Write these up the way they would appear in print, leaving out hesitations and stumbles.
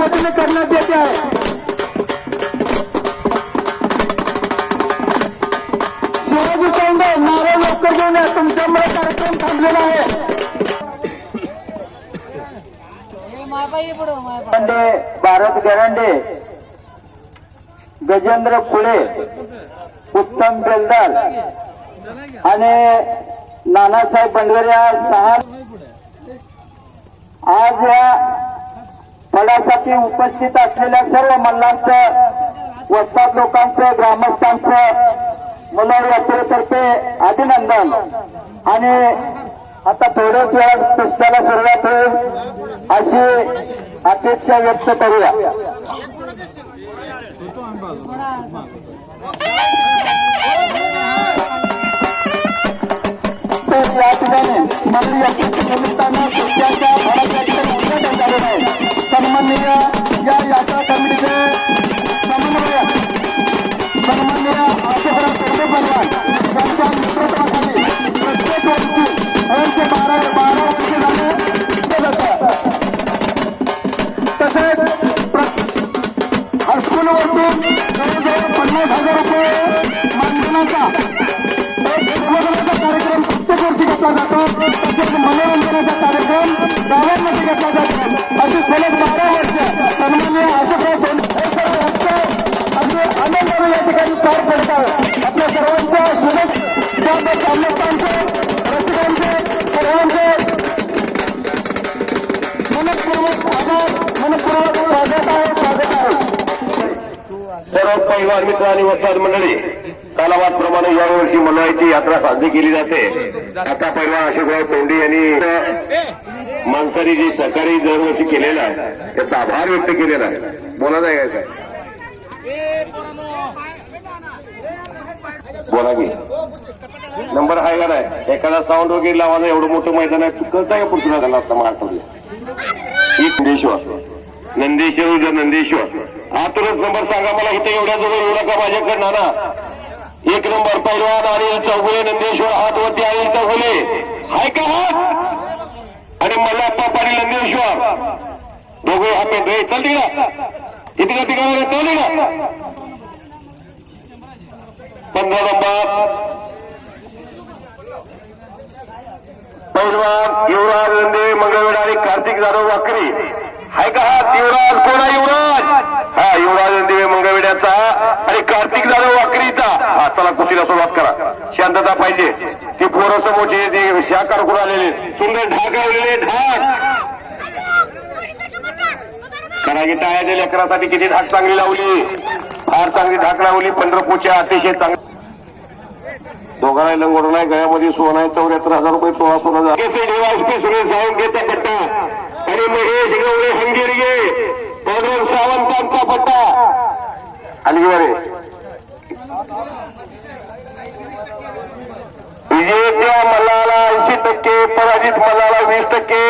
वतीने करण्यात येते आहे। शिवाजी चौंडे नारे लवकर घेऊन या, तुमच्यामुळे कार्यक्रम थांबलेला आहे। भारत गरांडे, गजेंद्र कुळे, उत्तम बेलदार आणि नानासाहेब बंडगरे सहा आज या फळासाठी उपस्थित असलेल्या सर्व मल्लांचं, वस्ताद लोकांचं, ग्रामस्थांचं मुलं यात्रेतर्फे अभिनंदन। आणि आता थोड्याच वेळात कुस्त्याला सुरुवात होईल अशी अपेक्षा व्यक्त करूया। तर या ठिकाणी मला यात्रेच्या निमित्तानं कुस्त्याच्या फळाच्या उद्घाटन झालेलं आहे। सन्माननीय या यात्रा कमिटीचे समन्वयक सन्माननीय आशुराव चौंडे पवार यांच्या नेतृत्वाखाली प्रत्येक वर्षी 12 वर्ष झाले केलं जातं। तसेच हायस्कूलवरतून जवळजवळ 50,000 रुपये मानधनाचा कार्यक्रम प्रत्येक वर्षी घेतला जातो। तसेच मनोरंजनाचा कार्यक्रम गावांमध्ये घेतला जातो। अशी सलग 12 वर्ष सन्माननीय आशुराव चौंडे अगदी आनंदाने या ठिकाणी पार पडतात। आपल्या सर्वांच्या शुभेच्छा, चालकांचे, रसिकांचे, सर्वांचे मनपूर्वक आभार, मनपूर्वक स्वागत आहे। सर्व पैलवान मित्र आणि वस्ताद मंडळी, कालावादप्रमाणे यावर्षी मल्हारची यात्रा साजरी केली जाते। आता पैलवान आशुराव चौंडे यांनी मानसारी जे सहकारी दरवर्षी केलेला आहे त्याचा आभार व्यक्त केलेला आहे। बोला जाय काय बोला की नंबर आहे का नाही? एखादा साऊंड वगैरे लावायला एवढं मोठं मैदान आहे, कळत आहे का पुढचा झाला असता महाराष्ट्रातला? एक नंदेश्वर नंदेश्वर आतुरच नंबर सांगा मला, इथे एवढ्या जवळ एवढा का माझ्याकडे नाना? 1 नंबर पैलवान अनिल चौगुले नंदेश्वर, हातवरती अनिल चौगुले हाय का हात? आणि मल्लाप्पा पाटील नंदेश्वर दोघे हात पेटले। चल तिकडा किती का तिकडे चल तिकडा 15 नंबर पैलवान युवराज नंदे मंगळवेढा आणि कार्तिक जाधव वाकरी हाय का हात? युवराज कोण आहे? युवराज हा युवराज नंदे मंगळवेढ्याचा आणि कार्तिक जाधव वाकरीचा। हा चला कुस्तीला सुरुवात करा, शांतता पाहिजे। ती पोरं समोरची ती शाकार करून आलेले सुंदर ढाक लावलेले ढाक करा की टाळ्या लेकरासाठी किती ढाक चांगली लावली, फार चांगली ढाक लावली। पंढरपूरच्या अतिशय चांगली दोघांना लंगोट नाही, गळ्यामध्ये सोनं आहे 74,000 रुपये तोळा सोनं। सुरेश सावंतचा पट्टा आणि महेश गवळे हंगेरगे पांडुरंग सावंतांचा पट्टा अलीवरे विजेत्या मल्लाला 80%, पराजित मल्लाला 20%।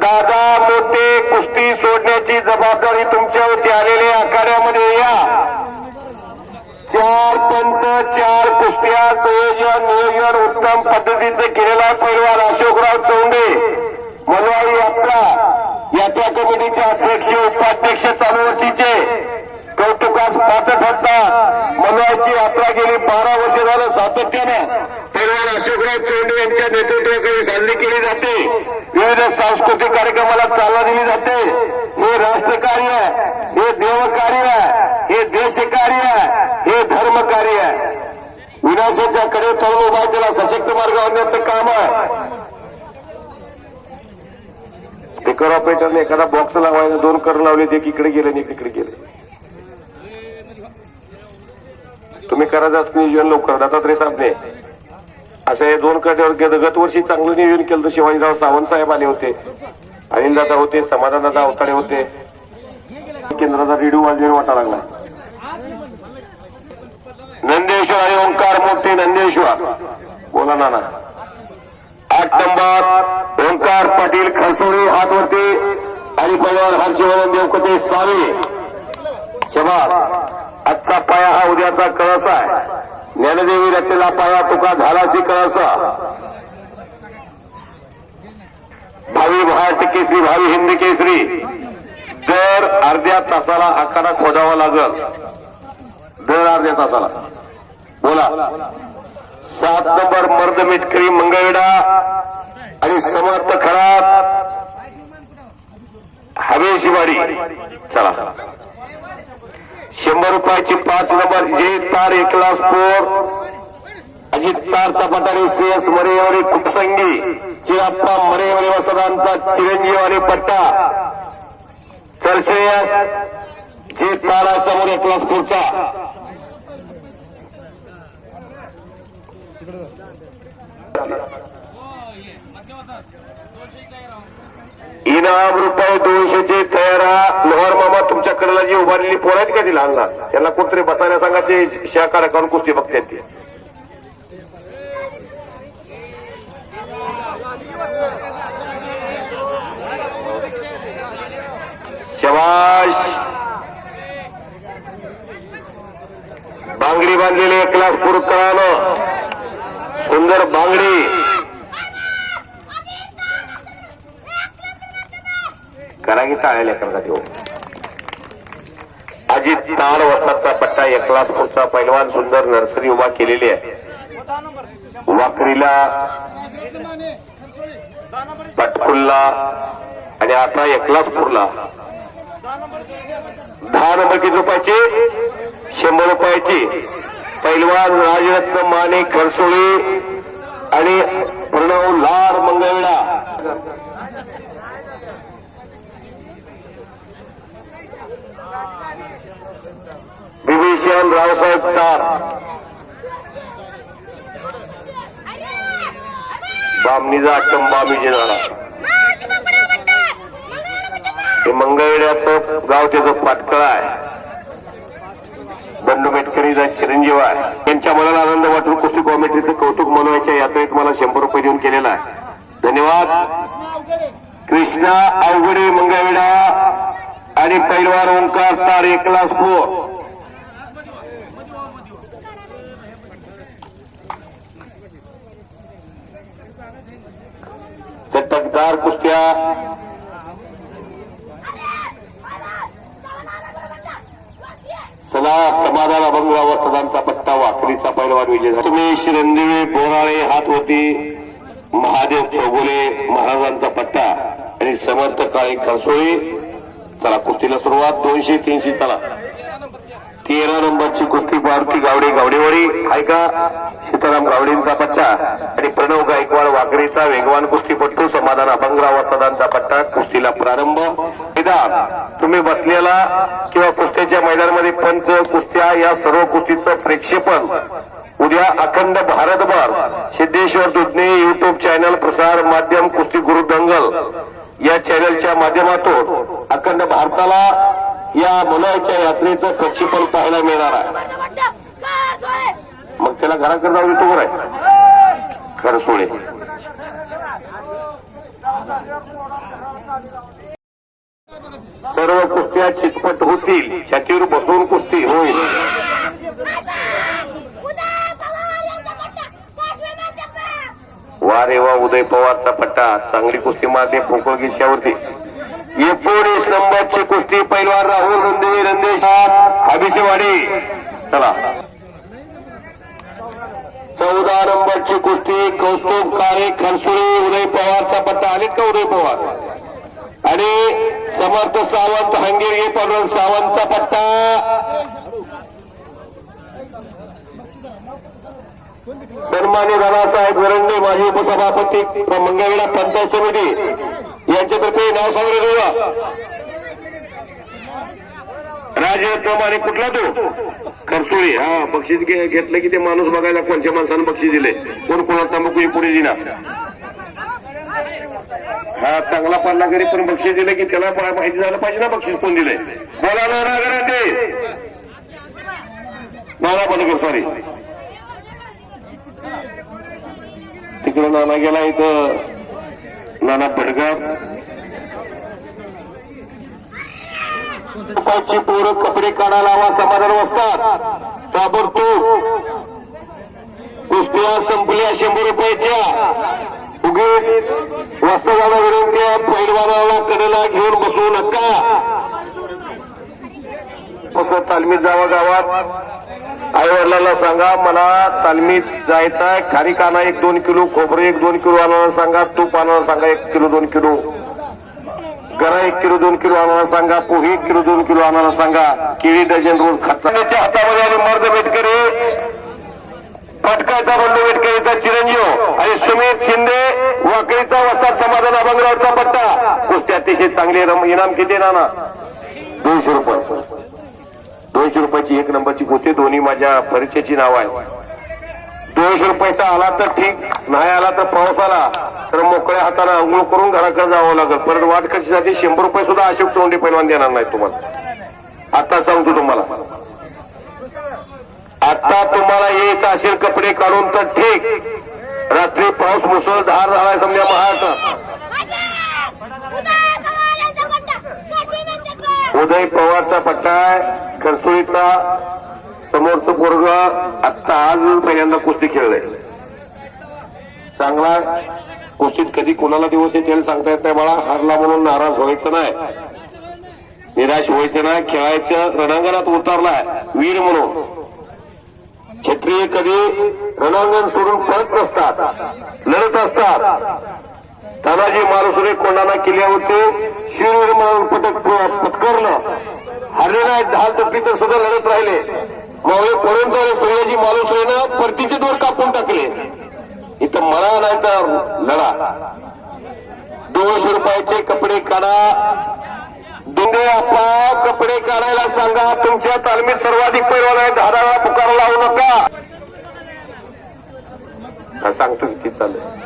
दादा मोठे कुस्ती सोडण्याची जबाबदारी तुमच्यावरती आलेले आखाड्यामध्ये या। 4 पंच 4 कुस्त्या संयोजन नियोजन उत्तम पद्धतीचे केलेला पैलवान अशोकराव चौंडे मल्हारी यात्रा कमिटीचे अध्यक्ष उपाध्यक्ष चालूवर्षीचे कौतुकास पात्र ठरतात। मल्हारची यात्रा गेली 12 वर्ष झालं सातत्यानं पैलवान अशोकराव चौंडे यांच्या नेतृत्वाखाली साजरी केली जाते। विविध सांस्कृतिक कार्यक्रमाला चालना दिली जाते। हे राष्ट्रकार्य आहे, हे देवकार्य आहे, हे देशकार्य आहे, हे धर्मकार्य आहे। विनाशाच्या कडे तरुण उभा त्याला सशक्त मार्ग आणण्याचं काम आहे। एकर ऑपरेटरने एखादा बॉक्स लावायला 2 कर लावले, एक इकडे गेले आणि एक इकडे गेले। तुम्ही करायचं नियोजन लवकर दत्तात्रय साहेबने असं हे 2 कड्यावर गत वर्षी चांगलं नियोजन केलं तर शिवाजीराव सावंत साहेब आले होते, अनिल दादा होते, समाधानदादा अवताडे होते। केंद्राचा रेडिओ वाजवेन वाटा लागला। नंदेश्वर आणि ओंकार मोठे नंदेश्वर बोला नाना। 8 नंबर ओंकार पाटील खरसोळे हातवरती आणि पैलवान हर्षवर्धन देवकते सावे शबास। आजचा पाया हा उद्याचा कळस आहे। ज्ञानदेवी रचेला पाया तुका झालाशी कळस। भावी महाराष्ट्र केसरी, भावी हिंद केसरी. दर अर्ध्या तासाला आखाडा खोदावा लागल, दर अर्ध्या तासाला. बोला. 7 नंबर मर्द मिटकरी मंगळवेढा आणि समर्थ खरात हवेशीवाडी. चला 100 रुपयाची 5 नंबर जे तार एकला स्पोर अजित तार चपाटारी श्रेयस मरेवरे कुटसंगी चिराप्पा मरेवरे वसदांचा चिरंजीव आणि पट्टा. चल श्रेयस जे तारा समोर एकला स्पोरचा. इनाम रुपये 200चे तयारा. लोहार मामा तुमच्या कडेला जी उभारलेली पोर आहेत का ती लहान लहान, त्यांना कुठतरी बसायला सांगा, ते शाखा करून कुस्ती बघतात ते. शबाश. बांगडी बांधलेली 1 लाख पुरस्कारानं सुंदर बांगडी. करा की टाळ्या लेकरला देऊ. अजित तार वस्ताचा पट्टा 1 लाख पुरचा पैलवान सुंदर नर्सरी उभा केलेली आहे. वाकरीला पटकुल्ला आणि आता 1 लाख पुरला. 10 नंबर किती रुपयाची? 100 रुपयाची. पैलवान राजरत्न माने खरसोळी आणि प्रणव लाड मंगळवेढा. विभीषण रावसाहेब तार. बामणीचा टंबा विजय झाला. हे मंगळवेढ्याचं गाव त्याचं पाटकळा आहे. बंडू मेटकरीचा चिरंजीव आहे. त्यांच्या मनाला आनंद वाटून कुस्ती कॉमेंट्रीचं कौतुक मनवायच्या यात्रेत मला 100 रुपये देऊन केलेला आहे. धन्यवाद. कृष्णा अवघडे मंगळवेढा आणि पैलवान ओंकार तार 1 लाख स्पोर. चटकदार कुस्त्या. चला समाधान अभंग वस्तादांचा पट्टा वाकरीचा पैलवान विजय झाला. उमेश रणदिवे बोराळे हात होती. महादेव चौगुले महाराजांचा पट्टा आणि समर्थ काळे खरसोळी. चला कुस्तीला सुरुवात. 200 300. चला 13 नंबरची कुस्ती पारखी गावडे गावडेवाडी आहे का सीताराम गावडेंचा पट्टा आणि प्रणव गायकवाड वाकरीचा वेगवान कुस्तीपट्टू समाधान अभंगराव वस्तादांचा पट्टा. कुस्तीला प्रारंभ. तुम्ही बसलेला किंवा कुस्त्याच्या मैदानामध्ये पंच कुस्त्या या सर्व कुस्तीचं प्रेक्षेपण उद्या अखंड भारतभर सिद्धेश्वर दुधने युट्यूब चॅनल प्रसार माध्यम कुस्ती गुरु दंगल या चॅनलच्या माध्यमातून अखंड भारताला या मुलाच्या यात्रेचं प्रक्षेपण पाहायला मिळणार आहे. मग त्याला घराकडे जाऊन येतो बरं आहे खरसोळे. सर्व कुस्त्या चितपट होतील. छातीवर बसून कुस्ती होईल. वा रे वा. उदय पवारचा पट्टा चांगली कुस्ती मारते पोकळ गिशावरती. 19 नंबरची कुस्ती पैलवान राहुल रंदेश हबीसेवाडी. चला 14 नंबरची कुस्ती कौस्तुभ काळे खरसुळे उदय पवारचा पट्टा. आलेत का उदय पवार आणि समर्थ सावंत हंगेरी पडवळ सावंतचा पट्टा. सन्मान्य दादासाहेब वरंडे माजी उपसभापती मंगळवेढा पंचायत समिती यांच्यातर्फे नाव सांगले जाऊया. राजप्रमाणे कुठला तो खरसुळी. हा बक्षीस घेतलं की ते माणूस बघायला कोणत्या माणसानं बक्षीस दिले. कोण कोणाला तंबाखू पुढे दिला. हा चांगला पडला घरी पण बक्षीस दिलं की त्याला माहिती झालं पाहिजे ना बक्षीस कोण दिलंय. बोला नाना गराटे. नाना बनकर सॉरी तिकडं नाना गेला. इथं नाना भडगाव. पोरं कपडे काढायला हवा समाधान वस्तात. ताबडतोब कुस्त्या संपल्या 100 रुपयाच्या. उगीच वस्ताला विनंती आहे, पैलवानाला कडेला घेऊन बसू नका. फक्त तालमीत जावा. गावात आई वडिलांना सांगा मला तालमीत जायचंय. खारी काना 1-2 किलो, खोबरं 1-2 किलो आणायला सांगा, तूप आणायला सांगा 1 किलो 2 किलो, गरा 1 किलो 2 किलो आणायला सांगा, पोहे 1 किलो 2 किलो आणायला सांगा, केळी डझन रोज खाण्याच्या हातामध्ये आणि मर्द मेटकरी पटकायचा बंधू मेटकरीचा चिरंजीव आणि सुमित शिंदे वाकरीचा वस्ताद समाधान अभंगरावचा पट्टा. कुस्ती अतिशय चांगली. इनाम किती नाना? 200 रुपये. 200 रुपयाची 1 नंबरची कुस्ती. दोन्ही माझ्या परिचयाची नाव आहे. 200 रुपयाचा आला तर ठीक, नाही आला तर पाऊस आला तर मोकळ्या हाताने आंघोळ करून घराकडे जावं लागेल. परत वाट कशीसाठी 100 रुपये सुद्धा अशोक चोंडे पैलवान देणार नाही तुम्हाला. आता सांगतो तुम्हाला, आता तुम्हाला यायचं असेल कपडे काढून तर ठीक. रात्री पाऊस मुसळधार झालाय समजा महाराष्ट्रात. उदय पवारचा पट्टा आहे, खरसोळीचा. समोरचं पोरग आता आज पहिल्यांदा कुस्ती खेळलंय. चांगला कुस्तीत कधी कोणाला दिवस येतील सांगता येत नाही बाळा. हारला म्हणून नाराज व्हायचं नाही, निराश व्हायचं नाही. खेळायचं रणांगणात उतरलाय वीर म्हणून. क्षत्रिय कधी रणांगण सोडून पळत नसतात, लढत असतात. तानाजी मालुसरे कोंडाणा किल्ल्यावरती शिववीर म्हणून पत्करलं. हरले नाही, ढाल तप्पीत सुद्धा लढत राहिले. मावळे पळून झाले. सूर्याजी मालुसरेनं परतीचे दोर कापून टाकले. इथं मला नाही तर लढा. 200 रुपयाचे कपडे काढा. दुंदे आपा कपडे काढायला सांगा. तुमच्या तालमीत सर्वाधिक पैलवान आहे. धाराला पुकार लावू नका. सांगतो किती चाललंय.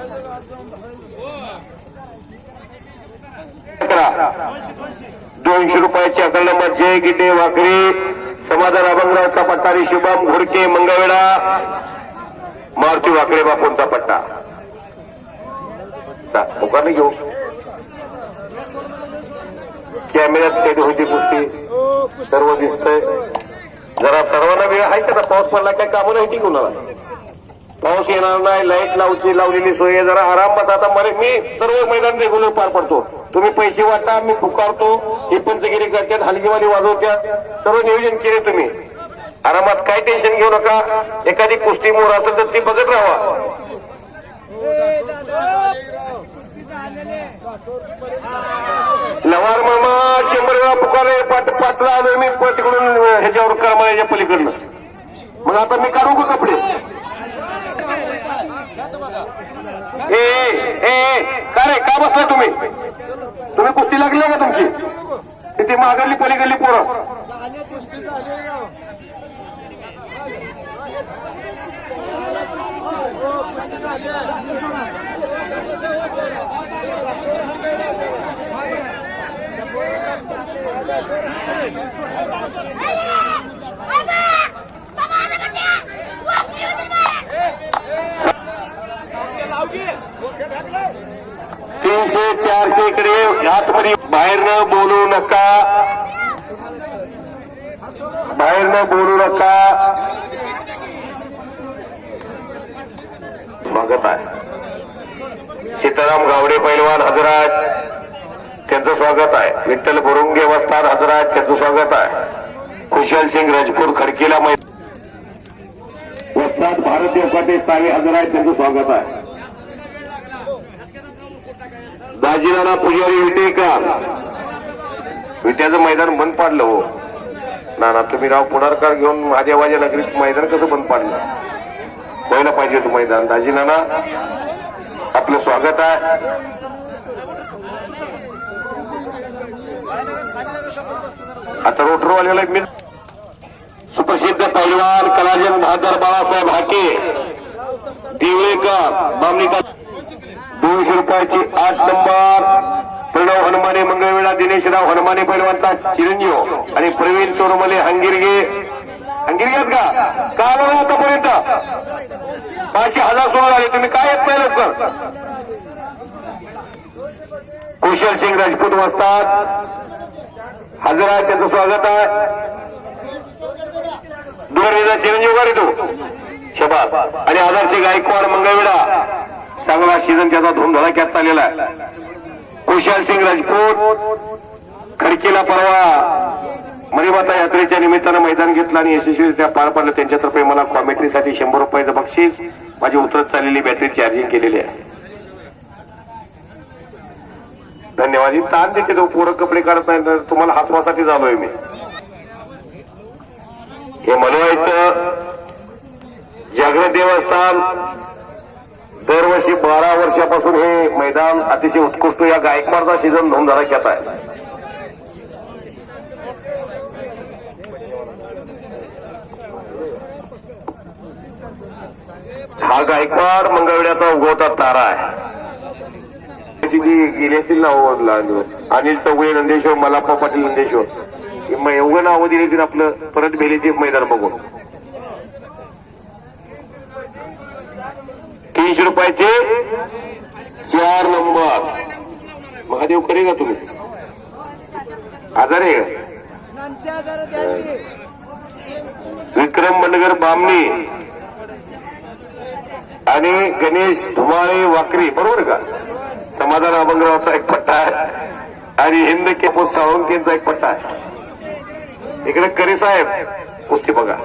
200 रुपयाची अकल नंबर जय गिड्डे वाकरी समाधान अभंगरावचा पट्टा आणि शुभम घोडके मंगळवेढा मारुती वाकडे बापूंचा पट्टा. मुखाने घेऊ. कॅमेऱ्यात कैद होती कुस्ती, सर्व दिसतंय. जरा सर्वांना वेळ आहे का? पाऊस पडला काय कामं नाही ती कुणाला. पाऊस येणार नाही, लाईट लावलेली सोय आहे. जरा आराम बसा. आता मी सर्व मैदान रेग्युलर पार पडतो. तुम्ही पैसे वाटा, मी पुकारतो. हे पंचगिरी करतात, हलगीवाली वाजवत्या, सर्व नियोजन केले तुम्ही. आरामात काय टेन्शन घेऊ नका. एखादी कुस्ती मोर असेल तर ती बघत राहा. लवार मामा 100 वेळा पुकारले. 5ला आलोय मी तिकडून ह्याच्यावर करमाळ्याच्या पलीकडनं. मग आता मी काढू का कपडे? का रे, का बसलाय तुम्ही? तुम्ही कुस्ती लागली का तुमची? तिथे मागली पलीकडली पोरं. तीनशे 400 इकडे आतमध्ये. बाहेर न बोलू नका, बाहेर न बोलू नका. स्वागत आहे. सीताराम गावडे पैलवान हजराज त्यांचं स्वागत आहे. विठ्ठल बोरुंगे वस्ताद हजराज त्यांचं स्वागत आहे. खुशाल सिंग राजपूत खडकीला वस्ताद भारत देवकाटे सावे हजराज त्यांचं स्वागत आहे. दाजीनाना पुजारी विटेकर. विट्याचं मैदान बंद पाडलं हो नाना. तुम्ही राव पुढारकार घेऊन महादेवाच्या नगरीत मैदान कसं बंद पाडलं? व्हायला पाहिजे होतं मैदान. दाजीनाना आपलं स्वागत आहे. आता रोटरवाल्याला मी सुप्रसिद्ध पैलवान कलाजन बहादर बाळासाहेब हाके देवळेकर बामणीकर 200 रुपयाची 8 नंबर. प्रणव हनुमाने मंगळवेढा. दिनेशराव हनुमाने पैलवानचा चिरंजीव आणि प्रवीण तोरमले हंगिरगे. हंगिरगेत का आलो ना आतापर्यंत? 5,000 सुरू झाले. तुम्ही काय येत नाही लवकर? कुशल सिंग राजपूत वस्ताद हजर आहे, त्यांचं स्वागत आहे. चिरंजीव गाडी तो शबास आणि आदर्श गायकवाड मंगळवेढा चांगला सीझन त्याचा धुमधडाक्यात चाललेला आहे. कुशाल सिंग राजपूत खडकीला परवा मरीमाता यात्रेच्या निमित्तानं मैदान घेतलं आणि यशस्वीरित्या पार पाडलं. त्यांच्यातर्फे मला कॉमेंट्रीसाठी 100 रुपयाचं बक्षीस, माझी उतरत चाललेली बॅटरी चार्जिंग केलेली आहे. धन्यवाद. ही ताण देते तो पोरं कपडे काढत नाही तर तुम्हाला हातवासाठी झालोय मी. हे मनवायचं जागृत देवस्थान दरवर्षी 12 वर्षापासून हे मैदान अतिशय उत्कृष्ट या गायकवाडचा सीझन धुमधडाक्यात आहे. हा गायकवाड मंगळवेढ्याचा उगवता तारा आहे. गेली असतील ना अनिल चौगुले नंदेश्वर, मलाप्पा पाटील नंदेश्वर, एवढं नावं दिली की आपलं परत भेलीचे मैदान बघून. 300 रुपयाचे 4 नंबर. महादेव करे का तुम्ही? आजार आहे का? विक्रम बंडगर बामणी आणि गणेश धुमाळे वाकरी, बरोबर का? समाधान अभंगरावचा एक पट्टा आहे आणि हिंद केपो साळुंकेचा एक पट्टा आहे. इकडे करे साहेब कुस्ती बघा.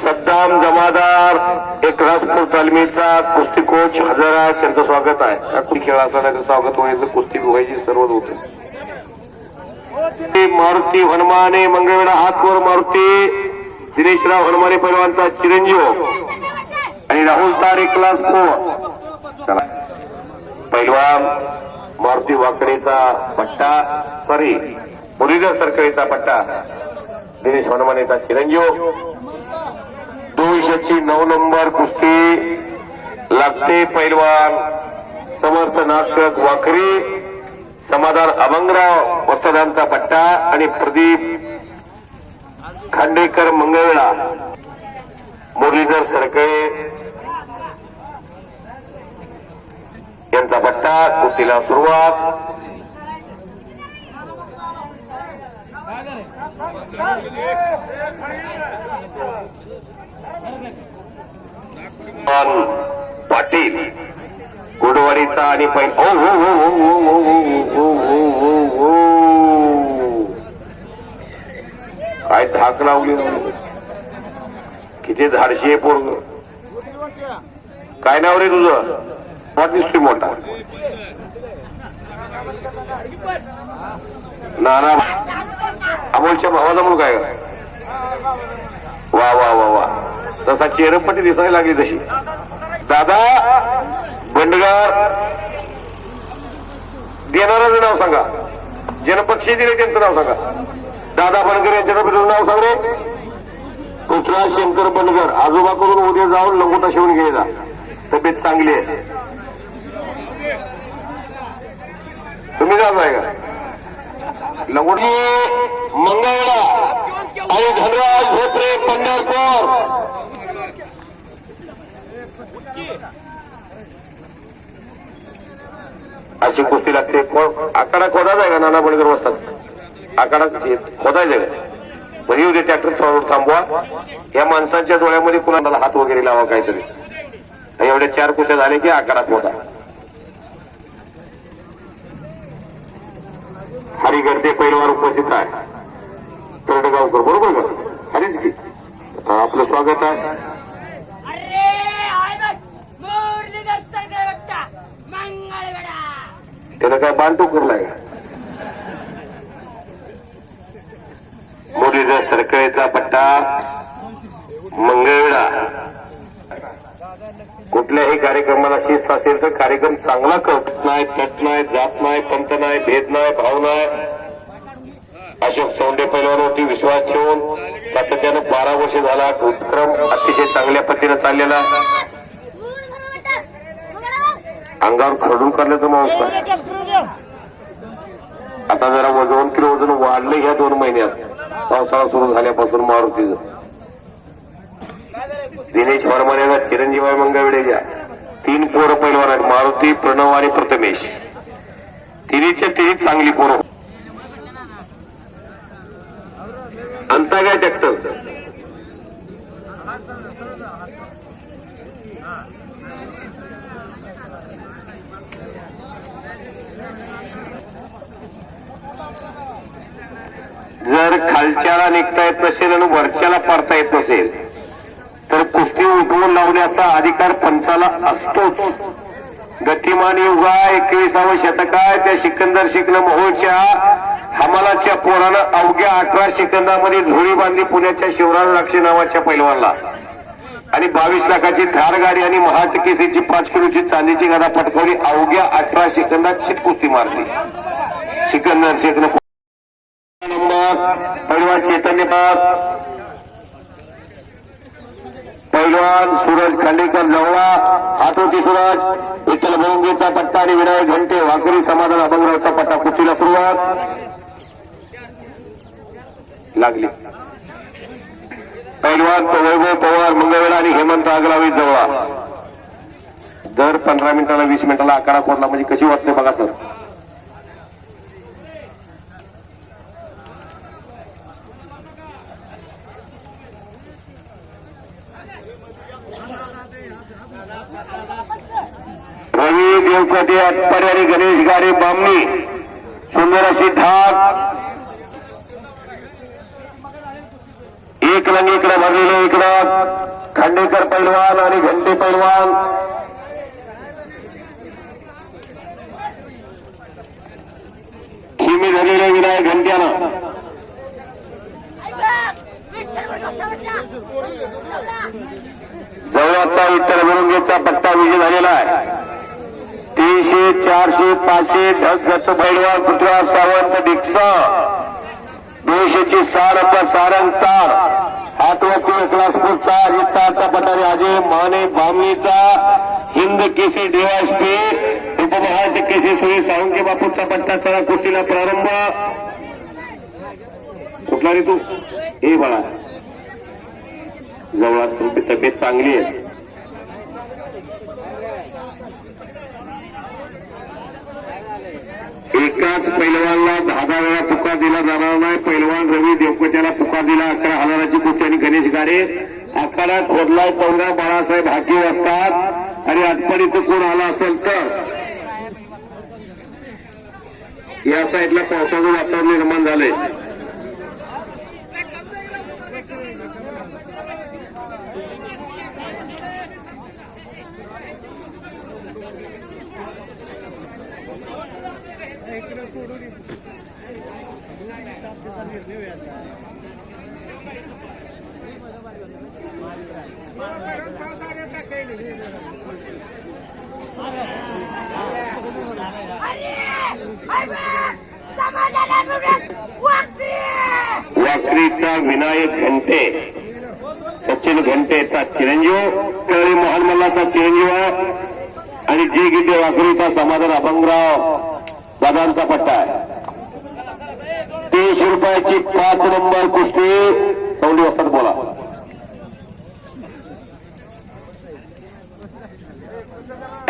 सद्दाम जमादार एक राजपूर तालमीचा कुस्ती कोच हजर आहे, त्यांचं स्वागत आहे. कुस्ती खेळ असला नाही तर स्वागत व्हायचं, कुस्ती व्हायची सर्वच होते. मारुती हनुमाने मंगळवेढा हातवर मारुती, दिनेशराव हनुमाने पैलवानचा चिरंजीव आणि राहुल तारे क्लास 4 पैलवान मारुती वाकडेचा पट्टा, सॉरी मुरलीधर सरकळेचा पट्टा, दिनेश हनुमानेचा चिरंजीव. 200ची 9 नंबर कुस्ती लागते. पैलवान समर्थ नाटक वाकरी, समाधान अभंगराव वस्त्रदानचा पट्टा आणि प्रदीप खांडेकर मंगळवेढा, मुरलीधर सरकळे यांचा पट्टा. कुस्तीला सुरुवात. पाटील गोडवाडीचा आणि पैल ओ हो हो हो हो हो हो हो हो काय धाक लावली, किती धाडशी आहे पोरग. काय नाव रे तुझं? फार दिसतोय मोठा. नाना अमोलच्या भावाचा मुलगा आहे. वा वा वा वा, तसा चेहरपट्टी दिसायला लागली तशी. दादा बंडगार देणाराचं नाव सांगा, जनपक्षी दिले त्यांचं नाव सांगा. दादा बंडगर यांच्या तुझं नाव सांग रे. पृथ्वीराज शंकर बंडगर, आजोबा करून उद्या जाऊन लंगोटा शिवून घ्यायचा. तब्येत चांगली आहे. तुम्ही जात आहे का? लंगोटी मंगळवेढा आणि धनराज भोपरे पंढरपूर. अशी कुस्ती लागते. आकडा खोदाच आहे का? नाना बंडगर बसतात आकडा खोदायचं का? बरी उद्या ट्रॅक्टर थांबवा. या माणसांच्या डोळ्यामध्ये कुणाला हात वगैरे लावा काहीतरी. एवढ्या 4 कुस्त्या झाले की आकडा खोदा. हरिगर्दे पैलवान उपस्थित आहे. तरडगावकर, बरोबर का? हरीच की आपलं स्वागत आहे. त्याला काय बांधतो करलाय का? मुरलीधर सरकळेचा पट्टा मंगळवेढा. कुठल्याही कार्यक्रमाला शिस्त असेल तर कार्यक्रम चांगला करत नाही, तट नाही, जात नाही, पंत नाही, भेद नाही, भाव नाही. अशोक सोंडे पैलवानवरती विश्वास ठेवून सातत्यानं 12 वर्ष झाला उपक्रम अतिशय चांगल्या पद्धतीने चाललेला. अंगावर खरडून काढलं तर माणूस नाही. आता जरा 2 किलो वजन वाढलं ह्या 2 महिन्यात पावसाळा सुरू झाल्यापासून मारुतीचं. दिनेश हनुमानेचा चिरंजीव आहे मंगळवेढ्याच्या. 3 पोरं पैलवान आहेत, मारुती, प्रणव आणि प्रथमेश. तिन्हीच्या तिन्ही चांगली पोरं. जर खालच्याला निघता येत नसेल आणि वरच्याला पारता येत नसेल तर कुस्ती उठवून लावण्याचा अधिकार पंचाला असतोच. गतिमान युगा 21वे शतक आहे. त्या सिकंदर शिकलं मोहोळच्या हमालाच्या पोरानं अवघ्या 18 सेकंदामध्ये झोळी बांधली पुण्याच्या शिवराज राक्षे नावाच्या पैलवानला आणि 22 लाखाची थार गाडी आणि महाटकेसीची 5 किलोची चांदीची गदा पटकावली. अवघ्या 18 सेकंदात शीट कुस्ती मारली सिकंदर शेखनं. पैलवान चैतन्य पैलवान सूरज खांडेकर जवळा हात होती सूरज. विठ्ठल भोंगेचा पट्टा आणि विनायक घंटे वाकरी समाधान अभंगरावचा पट्टा. कुस्तीला सुरुवात लागली. पैलवान वैभव पवार मंगळवेढा आणि हेमंत आगलावी जवळा. दर 15 मिनिटाला 20 मिनिटाला आकडा कोणला म्हणजे कशी वाटते बघा सर. रवी देवकते आटपाडे आणि गणेश गाडे बामणी सुंदर अशी धाक. एक रंग इकडे भरलेले इकडं खांडेकर पैलवान आणि घंटे पैलवान. खिमी झालेले विनायक घंट्यानं. जवळचा विठ्ठल भोंगेचा पट्टा विजय झालेला आहे. 300 400 500 ढग पैलवान पृथ्वीराज सावंत डिक्सा. 200ची 6 नंबर सारंग तार हातवरती क्लासपूरचा जित्ताचा पटारी अजय माने बामणीचा हिंद केसी डीवायएसपी उपमहाराष्ट्र केसी सुनील साळुंके बापूचा पट्टा. चला कुस्तीला प्रारंभ. कुठला रे तू हे बाळा जवळ तुमची तब्येत चांगली आहे. एकाच पैलवानला 10 वेळा पुकार दिला जाणार नाही. पैलवान रवी देवकट्याला पुकार दिला 11,000ची कुस्ती आणि गणेश गाडे आखाडा खोदलाय. 14 बाळासाहेब हाकी असतात आणि आटपाडीचं कोण आला असेल तर या साईडला पावसाचं वातावरण निर्माण झालंय. वाकरीचा विनायक घंटे सचिन घंटेचा चिरंजीव कळी मोहन मल्लाचा चिरंजीव आणि जी गिड्डे वाकरीचा समाधान अभंगराव दादांचा पट्टा आहे. 300 रुपयाची 5 नंबर कुस्ती चौंडी वाजतात. बोला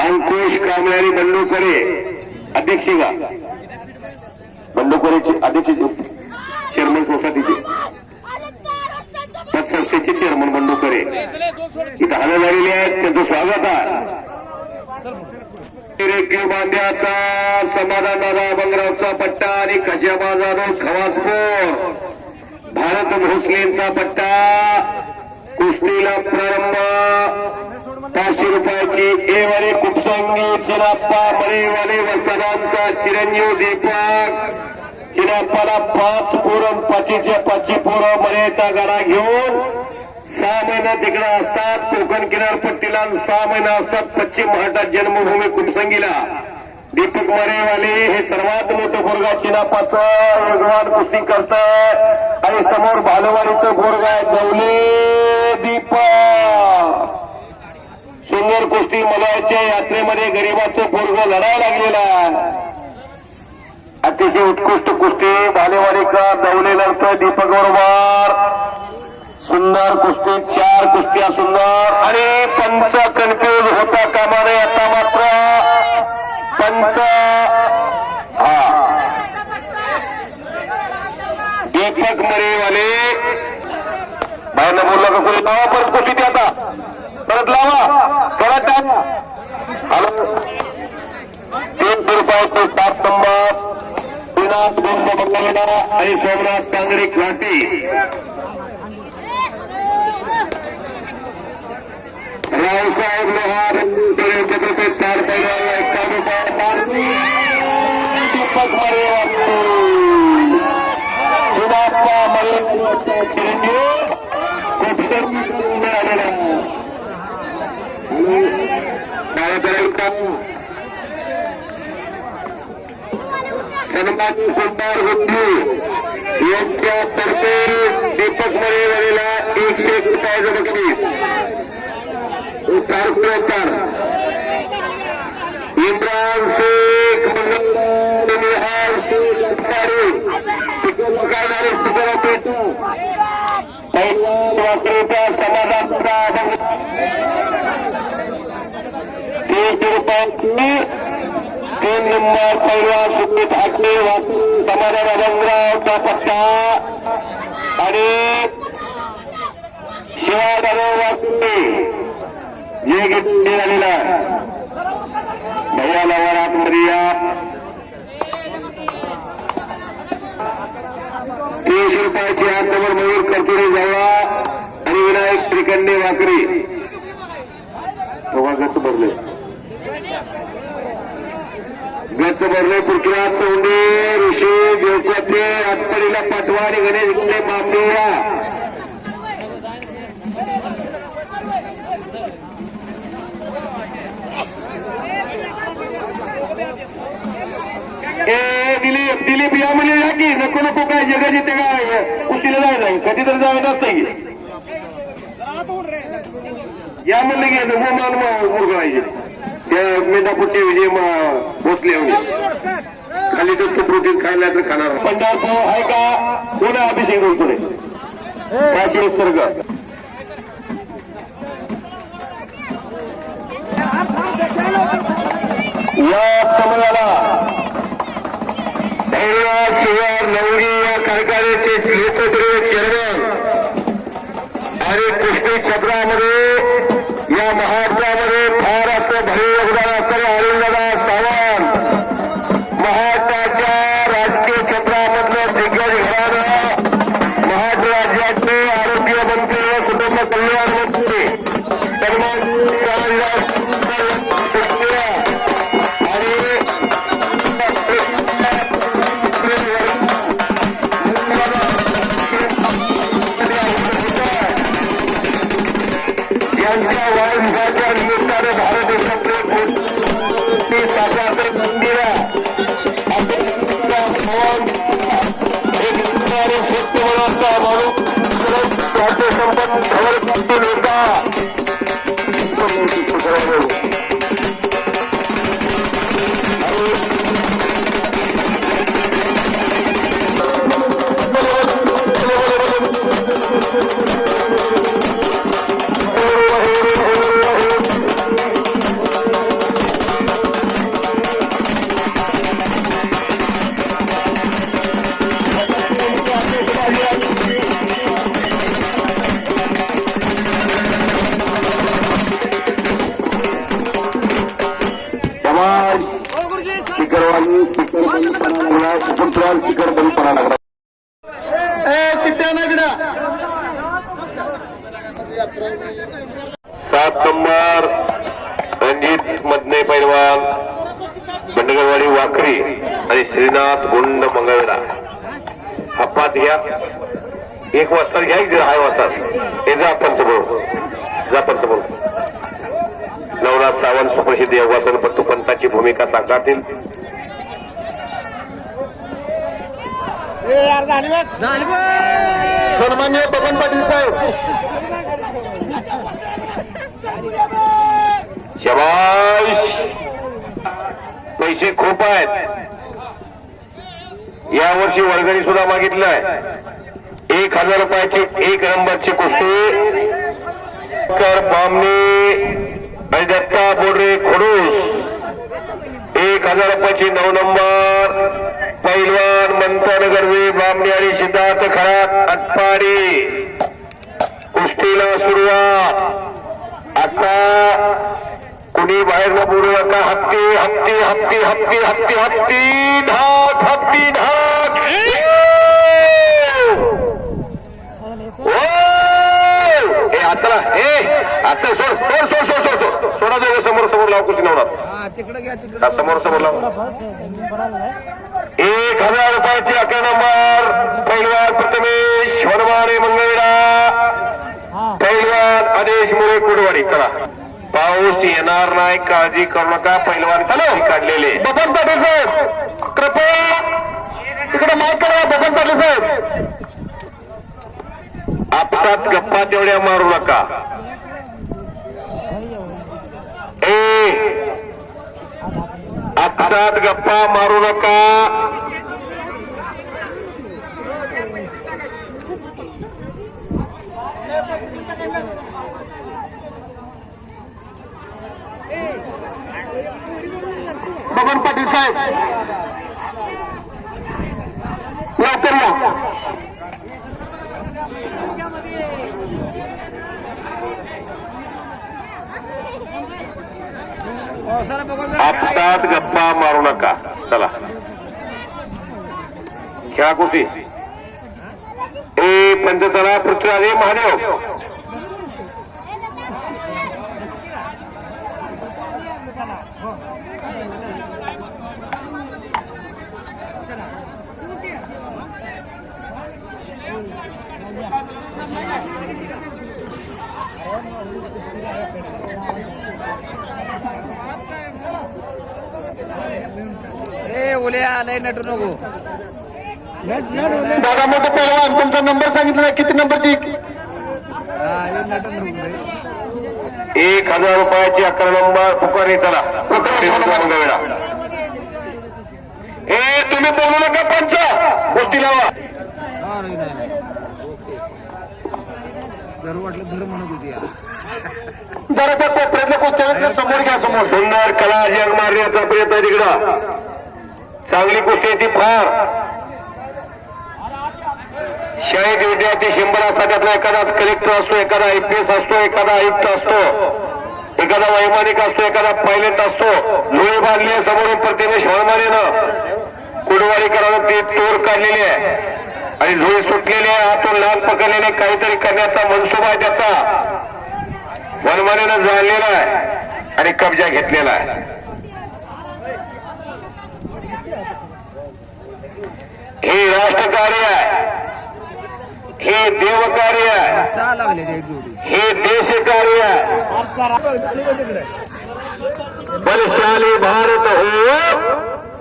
अंकुश कांबळे आणि बंडूकरे अध्यक्षिका बंडूकरेची अध्यक्ष चेअरमन सोसायटीचे पतसंस्थेचे चेअरमन बंडूकरे इथं हजर झालेले आहेत. त्यांचं स्वागत आहे. रेखीव बांध्याचा समाधान दादा अभंगरावचा पट्टा आणि खशाबा जाधव खवासपूर भारत भोसलेंचा पट्टा. कुस्तीला प्रारंभ. 500 रुपयाची एवाले कुपसंगी चिनाप्पा मरेवाले वस्तादांचा चिरंजीव दीपक. चिनाप्पाला 5 पोरं 5ची पोरं मरेचा गाडा घेऊन 6 महिना तिकडे असतात. कोकण किनारपट्टीला 6 महिना असतात. पश्चिम महाराष्ट्रात जन्मभूमी कुपसंगीला. दीपक मरेवाले हे सर्वात मोठं पोरगा चिनाप्पाचं वेगवान कुस्ती करतंय आणि समोर भालवाडीचं पोरगा आहे गवले दीपक. सुंदर कुस्ती मलाच्या यात्रेमध्ये गरीबाचं पोरग लढायला लागलेला आहे. अतिशय उत्कृष्ट कुस्ती भालेवाडीकर दवले लढतोय दीपक बरोबर. सुंदर कुस्ती 4 कुस्त्या सुंदर आणि पंच कन्फ्यूज होता कामा नये. आता मात्र पंच दीपक मरेवाले बाहेरनं बोलला का कोणी लावा परत कुस्ती ते आता परत लावा. आणि सोमनाथ कांगडे क्रांती रावसाहेब लोहार छत्रपती चार पैलवान दीपक सुनाप्पा सन्मान कुमार गुप्ती यांच्या तर्फे दीपक मरेवालेला 101 रुपयाचं बक्षीस उतार पुरस्कार इम्रान शेख निहाल शेख वाकरीचा समाजाचा 300 रुपयांची 3 नंबर पैलवान सुमित हाके समाधान अभंगरावचा पट्टा आणि शिवादादा वाकरी हे घेतले झालेला भैया लवारात मरिया 300 रुपयाची 8 नंबर मयूर करतुरे जावा आणि विनायक श्रीखंडे वाकरी गच भरले पृथ्वीराज चौंडे ऋषी देवकाचे आटपडीला पाठवा आणि गणेश गुंडे मामलेया दिलीप या म्हणजे या की नको नको काय जगा जिथे काय कुस्तीला जायचं कधी तर जायचं असतं या म्हणले की नको मान मुरगायचे त्या मेदापूरचे विजय भोसले खाली तर प्रोटीन खायला तर खाणार पंढरपूर आहे का कोण अभिषेक बोलतो काशी सर्ग या समाजाला शिवार नवगी या कारखान्याचे लोकप्रिय चेअरमन आणि कुस्ती क्षेत्रामध्ये या महाराष्ट्रामध्ये फार असं भरीव योगदान असणारे अरुणदादा सावंत महाराष्ट्राच्या राजकीय क्षेत्रामधलं दिग्गज घराणं महाराष्ट्र राज्याचे आरोग्य मंत्री व कुटुंब कल्याण मंत्री यांच्या वाढदिवसाच्या निमित्ताने भारत देशातले कोटी साकारते मंदिरा एक स्वच्छ मनाचा माणूस संपन्न खबर होता शिखर बंद पडा लागला 7 नंबर रणजित मधने पैलवान बंडगरवाडी वाकरी आणि श्रीनाथ गुंड मंगळवेढा हा 5 घ्या 1 वाजता घ्या की 10 वाजता हे जा पंचबोल नवनाथ सावंत सुप्रसिद्ध योगासन पट्टू पंताची भूमिका साकारतील सन्मान्य बबन पाटील साहेब शाबाश पैसे खूप आहेत यावर्षी वर्गणी सुद्धा मागितलाय 1000 रुपयाची 1 नंबरची कुस्ती बामणी आणि दत्ता बोर्डे खोडूस 1000 रुपयाची 9 नंबर पैलवान मंथन गरवे बामणी आणि सिद्धार्थ खरात आटपाडी कुस्तीला सुरुवात आता कुणी बाहेर न बोलू नका हत्ती हत्ती हत्ती हत्ती हत्ती हत्ती धाक हत्ती धाक आता सोड सोड सोड सोड सोड सोड सोडा दोघं समोर समोर लाव कुस्ती नवनाथ तिकडे घ्या तिकडे समोर समोर लाव 1000 रुपयाची 11 नंबर पैलवान प्रथमेश वनवारे मंगळवेढा पैलवान आदेश मुळे कुडवाडी. चला पाऊस येणार नाही काळजी करू नका. पैलवान काढलेले बबन पाटील साहेब कृपया इकडे माईक करा. बबन पाटील साहेब आपसात गप्पा तेवढ्या मारू नका. आपसात गप्पा मारू नका. बबन पाटील साहेब लवकर या. आपसात गप्पा मारू नका. चला खेळा कुस्ती. पंच चला पृथ्वीराज महादेव उल्या आलाय नटू नको. दादा मोठे पैलवान तुमचा नंबर सांगितला नाही. किती नंबरची? 1000 रुपयाची 11 नंबर पुकारी. चला मंगळवेढा. तुम्ही बोलू नका. पंच गोष्टी लावा. जर वाटलं धर म्हणत होती जरा त्या कोपऱ्यातल्या कुस्त्या समोर घ्या. समोर सुंदर कला जग मारण्याचा प्रयत्न तिकडं. चांगली कुस्ती ती फार. शाळेत विद्यार्थी 100 असतात. त्यातला एखादा कलेक्टर असतो, एखादा IPS असतो, एखादा आयुक्त असतो, एखादा वैमानिक असतो, एखादा पायलट असतो. लोहे बांधले समोरून प्रतिमेश वनमानेनं कुडवाडीकरांना ते तोर काढलेली आहे आणि झोळी सुटलेली आहे. हातून लाल पकडलेले काहीतरी करण्याचा मनसुबा आहे त्याचा. वनमानेनं जाणलेला आहे आणि कब्जा घेतलेला आहे. हे राष्ट्रकार्य आहे, हे देवकार्य आहे, लागले ते जोडी. हे देशकार्य आहे. बलशाली भारत हो,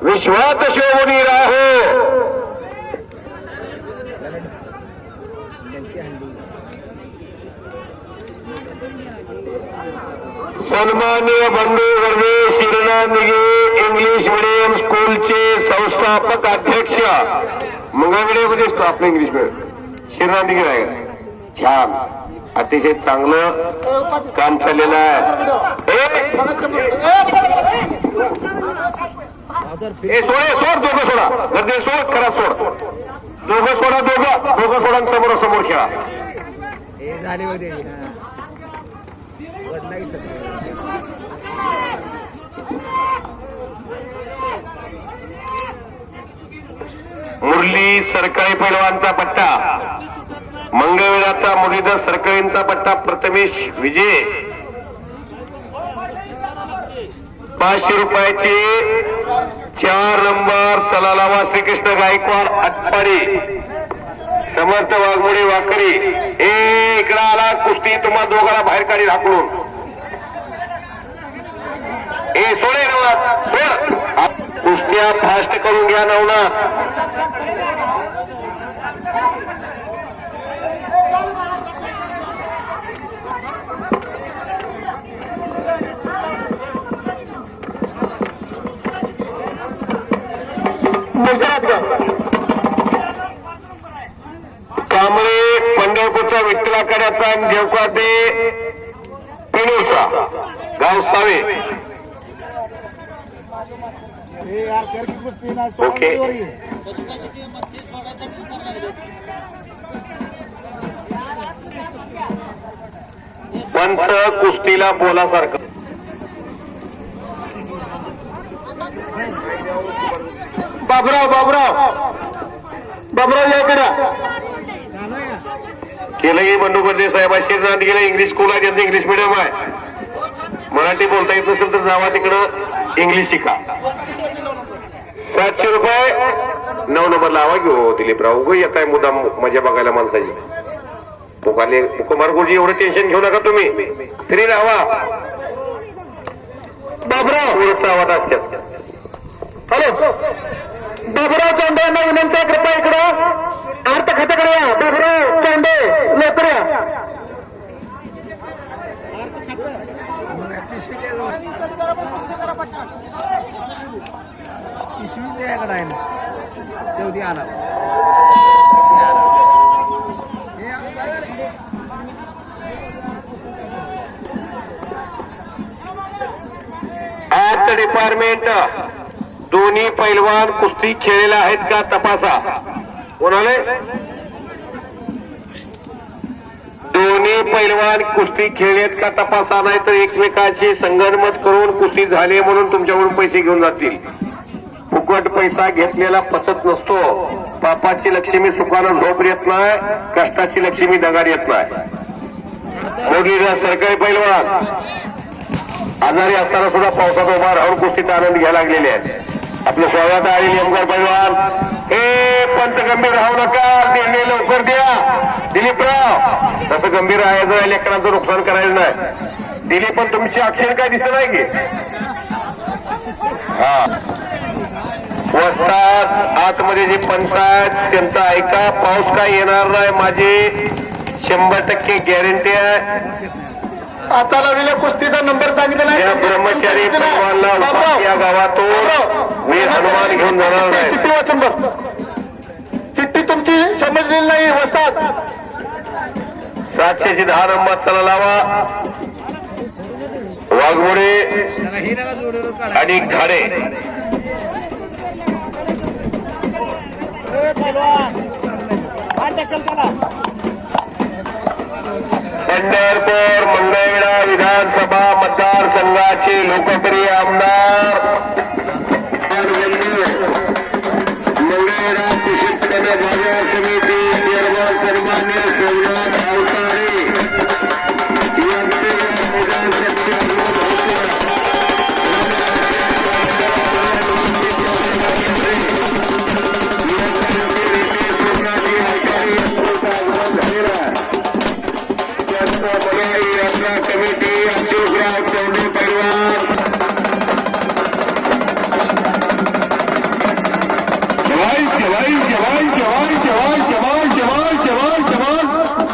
विश्वात शोभनी राहो. सन्माननीय बंधू वर्वे शिरनांदगे इंग्लिश मीडियम स्कूलचे संस्थापक अध्यक्ष मंगळवेढ्यामध्ये असतो आपलं इंग्लिश मीडियम शिरनांदगे आहे. छान अतिशय चांगलं काम चाललेलं आहे. सोड दोघं सोडा. गर्दी सोड खरा सोड. दोघं सोडा. दोघं सोडा. समोर समोर खेळा. झाली होते मुरली सरकारी पैलवानचा पट्टा, मंगळवेढाचा मुरलीधर सरकारींचा पट्टा प्रथमेश विजय. 500 रुपयाची 4 नंबर चला लावा श्रीकृष्ण गायकवाड आटपाडी समर्थ वाघमोडे वाकरी. इकडं आला कुस्ती. तुम्हा दोघाला बाहेर काढी ढाकलून. सोडे नवनाथ सोड. कुस्त्या फास्ट करून घ्या नवनाथ. कांबळे पंढरपूरचा विठ्ठलाकड्याचा आणि देवकाटे पेणूरचा गाव सावे. ओके पंच कुस्तीला बोलासारखं. बाबराव या इकडे. केलंही बंडू बर्दे साहेब श्रीनाथ गेले इंग्लिश स्कूल आहे त्यांचं इंग्लिश मिडियम आहे. मराठी बोलता येत नसेल तर जावा तिकडं इंग्लिश शिका. 700 रुपये 9 नंबर लावा घेऊ दिलीपराव. उग येत आहे मुद्दाम मजा बघायला माणसाची. मुखाले कुमार गुरुजी एवढं टेन्शन घेऊ नका तुम्ही. तरी राहा बाबराव आवाज असतात. हॅलो बाबुराव चोंडे यांना विनंती आहे कृपया इकडं अर्थ खात्याकडे या. बाबुराव चोंडे लवकर या. पिशवीच याकडे आहे ना तेवढी आला. आर्ट डिपार्टमेंट दोन्ही पैलवान कुस्ती खेळलेले आहेत का तपासा. कोणाले दोन्ही पैलवान कुस्ती खेळलेत का तपासा. नाही तर एकमेकांशी संगनमत करून कुस्ती झाली म्हणून तुमच्याकडून पैसे घेऊन जातील. फुकट पैसा घेतलेला पचत नसतो. पापाची लक्ष्मी सुखानं झोप येत नाही, कष्टाची लक्ष्मी दगाड येत नाही. मोदीला सरकारी पैलवान आजारी असताना सुद्धा पावसात उभा राहून कुस्तीचा आनंद घ्यायला लागलेले आहेत. आपलं स्वागत आहे नियमगार पैलवान. हे पंच गंभीर राहू नका, देणे लवकर द्या. दिलीपराव तसं गंभीर आहे लेकरांचं नुकसान करायचं नाही. दिलीप पण तुमची अक्षर काय दिसत नाही की. हा वस्तात आतमध्ये जे पंच आहेत त्यांचं ऐका. पाऊस काय येणार नाही माझी 100% गॅरंटी आहे. आता लावलेल्या कुस्तीचा नंबर सांगितला नाही. या ब्रह्मचारी पैलवानला या गावातून मी हनुमान घेऊन जाणार नाही. चिठ्ठी वाचून बघ. चिठ्ठी तुमची समजलेली नाही. वस्तात 710 नंबर चला लावा. वाघमोडे हे नका जोडीवर काढा. आणि घाडे पंढरपूर मंगळवेढा विधानसभा मतदारसंघाचे लोकप्रिय आमदार मंगळवेढा कृषी उत्पन्न बाजार समिती चेअरमन सन्मान्य सोमनाथ अवतारे यांचे यात्रा कमिटी अशोकराव चौधरी परिवार शिवाय शिवाय शिवाय शिवाय शिवाय शिवाय शिवाय शिवाय शिवाय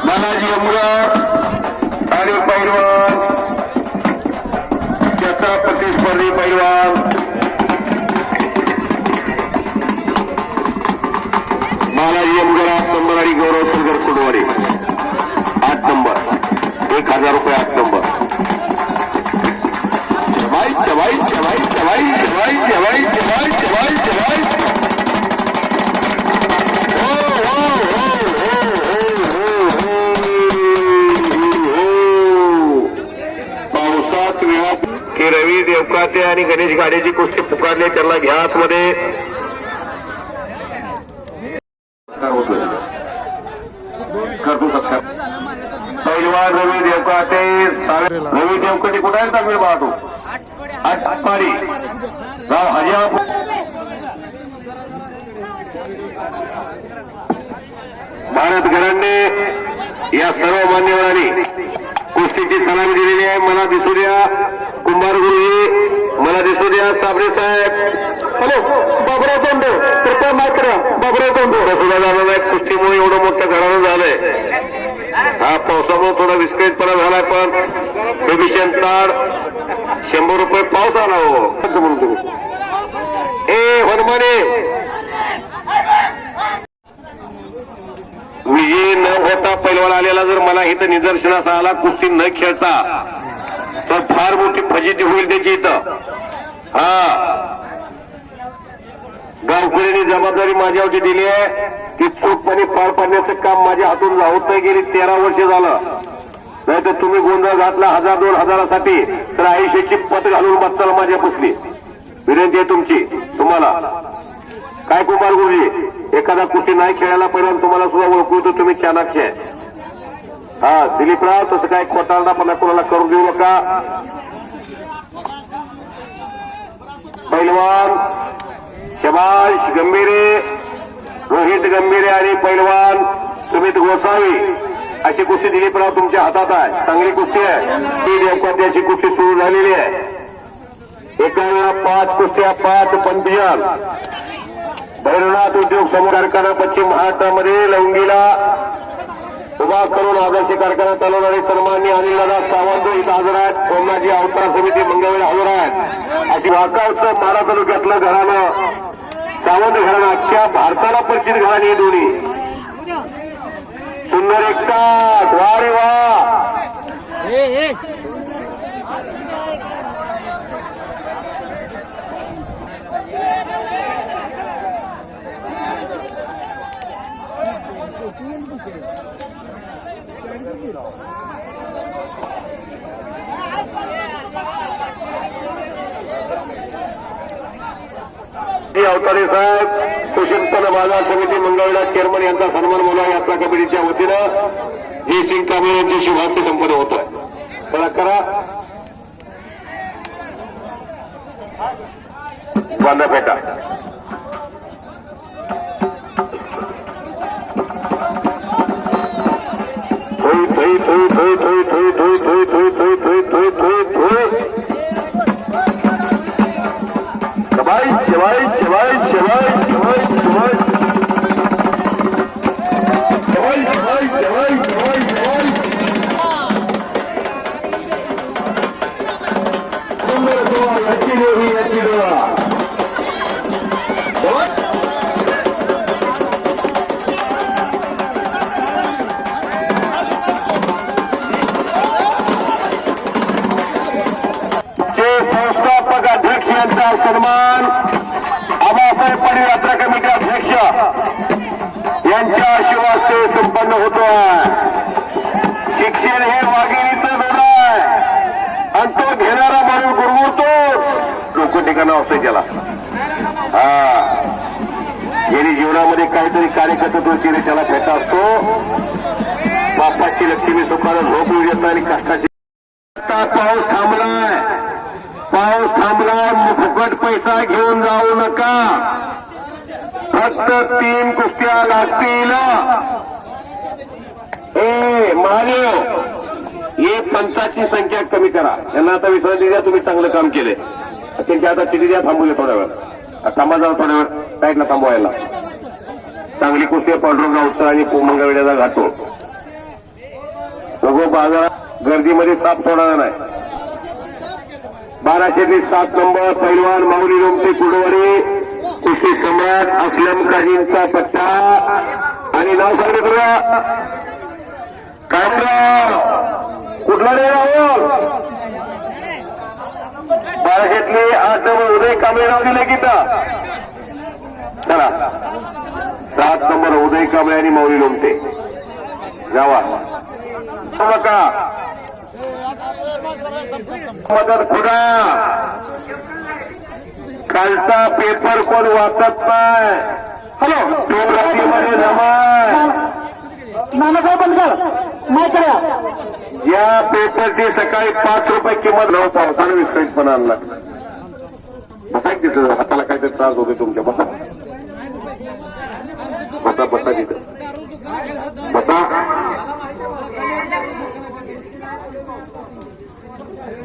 बालाजी अमराव आणि पैलवान त्याचा प्रतिस्पर्धी पैलवान बालाजी अमराव नंबर आणि गौरव सुंदर कुडवारी 8 नंबर 1000 रुपये 8 नंबर. शिवाय शिवाय शिवाय शिवाय शिवाय शिवाय शिवाय शिवाय शिवाय पावसात विहात की रवी देवकाते आणि गणेश गाडेची कुस्ती पुकारले त्यांना घ्या आतमध्ये. करतो सक्षम पैलवान रवी देवकाते. रवी देवकाते कुठे आहे तामिळ पाहतो आटपाडी गाव हजापूर. भारत घरांनी या सर्व मान्यवरांनी कुस्तीची सलामी दिलेली आहे. मला दिसू द्या कुंभार गुरुजी, मला दिसू द्या साबरे साहेब. हॅलो बाबुराव तोंडे कृपया माफ करा. बाबुराव तोंडे सुद्धा झालं नाही. कुस्तीमुळे एवढं मोठं घराणं झालंय. हा पावसामुळे थोडा विस्कळीतपणा झालाय. पण प्रभीषण ताड 100 रुपये पाऊस आला हो म्हणून. ए हनुमाने विजयी न होता पैलवान आलेला जर मला इथं निदर्शनास आला कुस्ती न खेळता तर फार मोठी फजिती होईल त्याची इथं. हा गावकऱ्यांनी जबाबदारी माझ्यावरती दिली आहे की चोखपणे पार पाडण्याचं काम माझ्या हातून होत गेली 13 वर्ष झालं. नाही तर तुम्ही गोंधळ घातला 1000-2000साठी तर आयुष्याची पत घालून बसताना माझ्या बसली. विनंती आहे तुमची तुम्हाला. काय कुमार गुरुजी एखादा कुस्ती नाही खेळायला पहिला तुम्हाला सुद्धा ओळखू तर तुम्ही चाणाक्ष आहे. हा दिलीपराव तसं काय खोटारडापणा कोणाला करून देऊ नका. पैलवान शबाश गंभीरे, रोहित गंभीरे आणि पैलवान सुमित गोसावी अशी कुस्ती दिलीपराव तुमच्या हातात आहे. चांगली कुस्ती आहे. ती देवकाती अशी कुस्ती सुरू झालेली आहे. एका वेळा 5 कुस्त्या 5 पंचजन. भैरवनाथ उद्योग समूह कारखाना पश्चिम महाराष्ट्रामध्ये लवंगीला उभा करून आदर्श कारखाना चालवणारे सन्माननीय अनिलदादा सावंत इथं हजर आहेत. सोमनाथजी अवतार समिती मंगळवेळा हजर आहेत. अशी वाकावत मारा तालुक्यातलं घराणं सावंत घराणं अख्ख्या भारताला परिचित घराणे हे दोन्ही. सुंदर एकटा वा रे वा. अवतारे साहेब सुशिक्षण बाजार समिती मंगळवेढा चेअरमन यांचा सन्मान बोला यात्रा कमिटीच्या वतीनं जयसिंग कांबळे यांची शुभारंभ संपन्न होत आहे. चला करा बांधा फेटा. थोई थोई थोई थोई थोई थोई थोई थोई थोई थोई थोई थोई थोई थोई. शिवाय शिवाय शिवाय शिवाय शिवाय शिवाय शिवाय शिवाय शिवाय शिवाय. सुंदर डोळा याची देवी याची डोळा. संस्थापक अध्यक्ष यांचा सन्मान आबासाहेब पाटील यात्रा कमिटी अध्यक्ष यांच्या आशीर्वादाने संपन्न होतो आहे. शिक्षण हे वाघिणीचं दोन आहे आणि तो घेणारा माणूस गुरगुरतो लोक ठिकाणं असते त्याला. हा यांनी जीवनामध्ये काहीतरी कार्यकर्तृत्व केले त्याला फेटा असतो. बापाची लक्ष्मी सुखानं झोप येऊ देत आणि कष्टाची. पाऊस थांबलाय, पाऊस थांबलाय. फुकट पैसा घेऊन जाऊ नका. फक्त 3 कुस्त्या लागतील. ए महादेव हे पंचाची संख्या कमी करा. यांना आता विश्रांती द्या. तुम्ही चांगलं काम केले. त्यांच्या आता चिठी द्या. थांबू द्या थोड्या वेळ. थांबा जाऊ थोड्या वेळ. साईडला थांबवायला. चांगली कुस्ती पांडुरंग गावचा आणि मंगळवेढ्याचा घातो. बघू बाजारात गर्दीमध्ये साप सोडणार नाही. 1207 नंबर पैलवान माऊली लोमटे कुडवारी कुस्ती सम्राट असलम काजींचा पट्टा आणि नाव सांगितलं तुला कामराव कुठला रे राहुल. 1200तले 8 नंबर उदय कांबळे नाव दिले की चला. 7 नंबर उदय कांबळे आणि माऊली लोमटे जावा नका. मदत खुडा कालचा पेपर कोण वाचत नाही. हॅलो टोपरातीमध्ये जमाय नाना बंद कर नाही करा. या पेपरची सकाळी 5 रुपये किंमत नव्हता. पावसानं विस्कळीतपणा आणला. बसा तिथं. हाताला काहीतरी त्रास होतो तुमच्या. बसा बसा बसा तिथं बसा.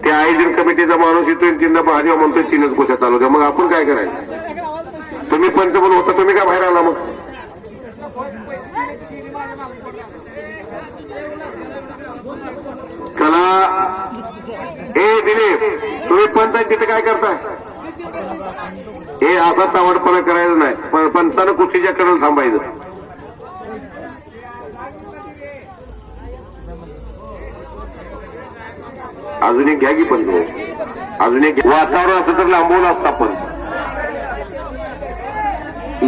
त्या आयोजन कमिटीचा माणूस येतोय तीनदा महादेव म्हणतोय 3च गोष्टी चालू द्या. मग आपण काय करायचं. तुम्ही पंचबल होता. तुम्ही काय बाहेर आला मग. चला ए दिलीप तुम्ही पंच तिथे काय करताय. हे असा तावडपणा करायचं नाही. पण पंचानं कुस्तीच्या कडेला थांबायचं. अजून एक घ्या की पण अजून एक वातावरण असं तर लांबवलं असतं. पण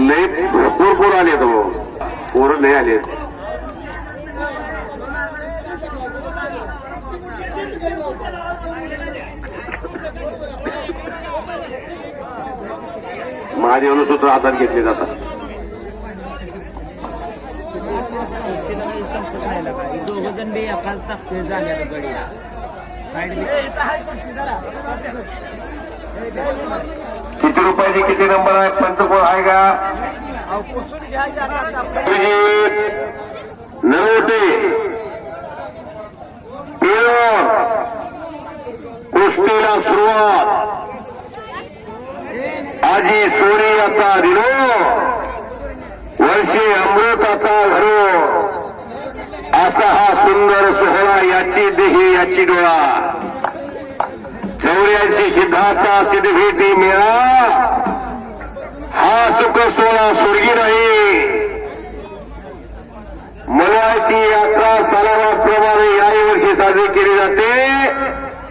लय भरपूर पोरं आले तो पोरं लय आले. महादेवनं सूत्र हातात घेतले जातात. दोघ जण बी किती रुपयाची किती नंबर आहे पंचकोळ आहे का नरोटे कुस्तीला सुरुवात आजी सोनियाचा दिनो वर्षी अमृताचा घरो असा हा सुंदर सोहळा याची देही याची डोळा 84 सिद्धाचा सिद्धभेटी मेळा हा सुख सोहळा स्वर्गी नाही मनाची यात्रा सालावाप्रमाणे याही वर्षी साजरी केली जाते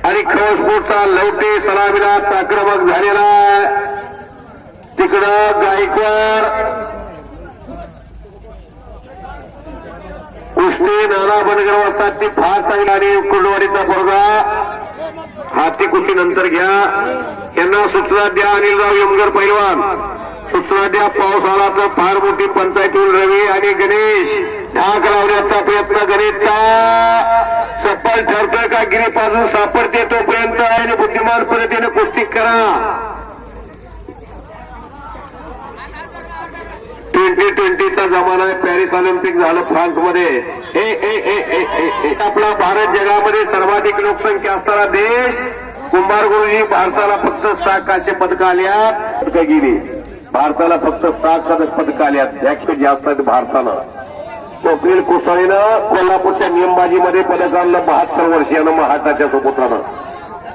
आणि खवसपूरचा लवटे सलामीला आक्रमक झालेला तिकडं गायकवाड कुस्ती नाना बनगर असतात ती फार चांगली आणि कुंडवाडीचा पोरगा हाती कुस्ती नंतर घ्या यांना सूचना द्या अनिलराव यमगर पैलवान सूचना द्या पाऊस आला तर फार मोठी पंचायतीतील रवी आणि गणेश झाक लावण्याचा प्रयत्न गणेशचा सफल ठरतोय का गिरीपासून सापडते तोपर्यंत आणि बुद्धिमान पद्धतीने कुस्ती करा 2020चा जमाना आहे पॅरिस ऑलिम्पिक झालं फ्रान्समध्ये आपला भारत जगामध्ये सर्वाधिक लोकसंख्या असणारा देश कुंभार गुरुजी भारताला फक्त 6 कांस्य पदकं आल्यात गेली भारताला फक्त 6 पदकं आल्यात यापेक्षा जास्त आहेत भारतानं स्वप्नील कुसळीनं कोल्हापूरच्या नेमबाजीमध्ये पदक आणलं 72 वर्षीयानं महाटाच्या सुपुत्रानं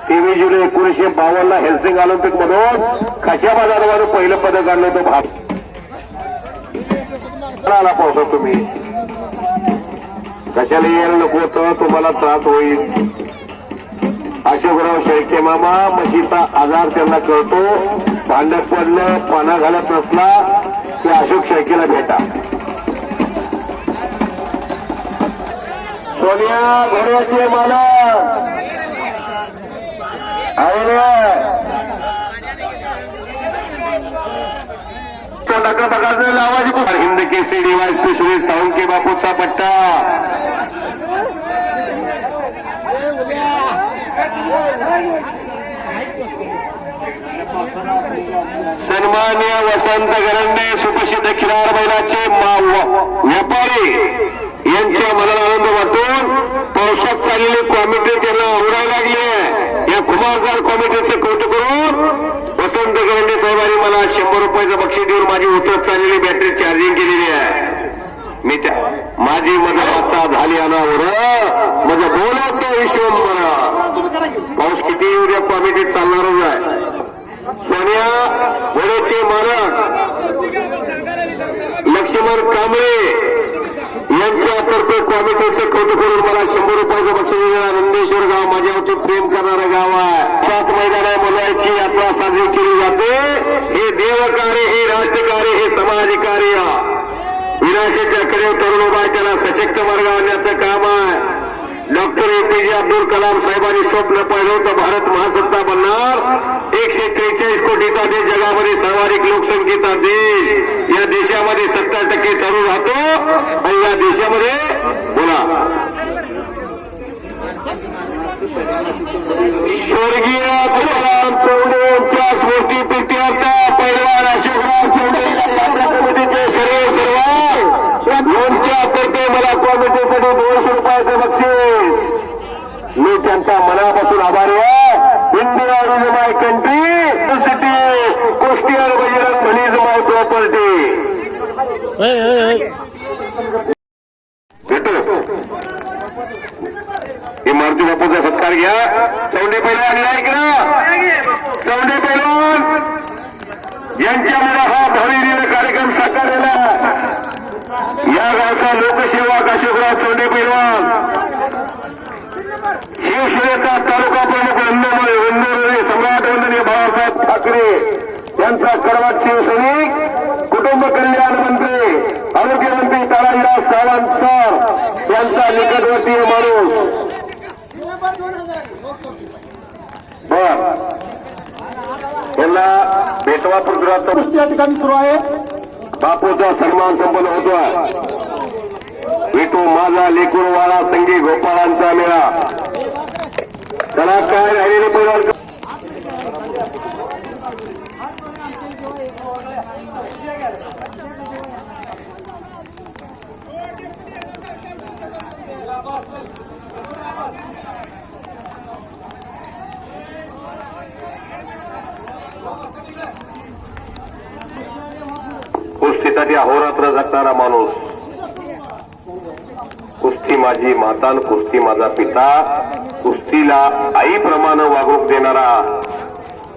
23 जुलै 1952 हेल्सिंग ऑलिम्पिक मधून खशाबाजारवर पहिलं पदक आणलं होतं भारत आला पाहतो तुम्ही कशाला यायला नको होतं तुम्हाला त्रास होईल अशोकराव शेळके मामा म्हशीचा आजार त्यांना कळतो भांडत पडलं पाना घालत नसला की अशोक शेळकेला भेटा सोनिया घोड्याचे मालक आवाज हिंद केसरी डिवाइस पिशवी साळुंके बापूचा पट्टा सन्मान्य वसंत गरंडे सुप्रसिद्ध खिलार बैलाचे व्यापारी यांच्या मनाला आनंद वाटून पावसात चाललेली कॉमिटी त्यांना आवडायला लागली या खुमासदार कॉमिटीचे कौतुक करून वसंत गरंडे साहेबांनी मला 100 रुपयाचं बक्षीस देऊन माझी उतरत चाललेली बॅटरी चार्जिंग केलेली आहे मी त्या माझी मदत झाली अनावर माझं बोलत विश्वंभरा पाऊस किती येऊ द्या कॉमिटीत चालणारच आहे सोनिया घोड्याचे मालक लक्ष्मण कांबळे यांच्यातर्फे कॉमिटीचे कौतुक करून मला 100 रुपयाचं बक्षीस देणारा नंदेश्वर गाव माझ्यावरती प्रेम करणारं गाव आहे 7 मैदाना मनाची यात्रा साजरी केली जाते हे देवकार्य हे राष्ट्रकार्य हे समाजकार्य विनाशाच्या कडेवर तरुण उभा त्याला सशक्त मार्ग आणण्याचं काम आहे डॉक्टर APJ अब्दुल कलाम साहेबांनी स्वप्न पाहिलं होतं भारत महासत्ता बनणार 143 कोटीचा देश जगामध्ये सर्वाधिक लोकसंख्येचा देश या देशामध्ये 70% तरुण राहतो आणि या देशामध्ये बोला स्वर्गीय तुकाराम चौंडे यांच्या स्मृतीप्रित्यर्थ पैलवान अशोकराव चौंडे कमिटीचे सर्व यांच्यातर्फे मला कॉमिटीसाठी 200 रुपयाचं बक्षीस मी त्यांचा मनापासून आभारी आहे India is my country city कुस्ती आणि Bajrang Bali is my property Maruti बापूचा सत्कार घ्या चौंडे पैलवान ऐक ना चौंडे पैलवान यांच्यामुळे हा भावी कार्यक्रम साकारलेला या गावचा लोकसेवक अशोकराव चौंडे पैलवान शिवसेनेचा तालुका प्रमुख वंदनीय सम्राट वंदनीय बाळासाहेब ठाकरे यांचा कडवाट शिवसैनिक कुटुंब कल्याण मंत्री आरोग्यमंत्री ताराजीराव सावंत सर यांचा निकटवर्तीय माणूस बर यांना बेटवा पृथ्वीराज कुस्ती या ठिकाणी सुरू आहे बापूचा सन्मान संपन्न होतो आहे विठू माझा लेकुरवाळा संगी गोपाळांचा मेळा. चला काय राहिलेले पैलवान कुस्तीसाठी अहोरात्र झटणारा माणूस, कुस्ती माझी माता, कुस्ती माझा पिता, कुस्तीला आईप्रमाणे वागणूक देणारा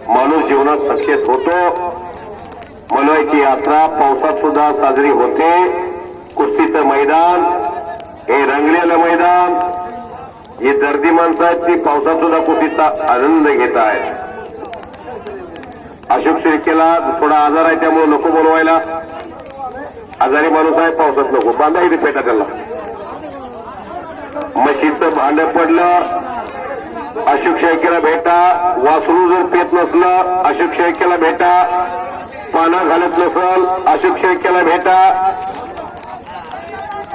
माणूस जीवनात सक्सेस होतो. मनवायची यात्रा पावसात सुद्धा साजरी होते. कुस्तीचं मैदान हे रंगलेलं मैदान, जी दर्दी माणसं आहेत ती पावसात सुद्धा कुस्तीचा आनंद घेत आहेत. अशोक शिर्केला थोडा आजार आहे त्यामुळे नको बोलवायला. आजारी माणूस आहे, पावसात नको बांधा इथे पेटा त्याला. म्हशीचं भांड पडलं अशोक शेळकेला भेटा. वासरू जर पेत नसलं अशोक शेळकेला भेटा. पाना घालत नसल अशोक शेळकेला भेटा.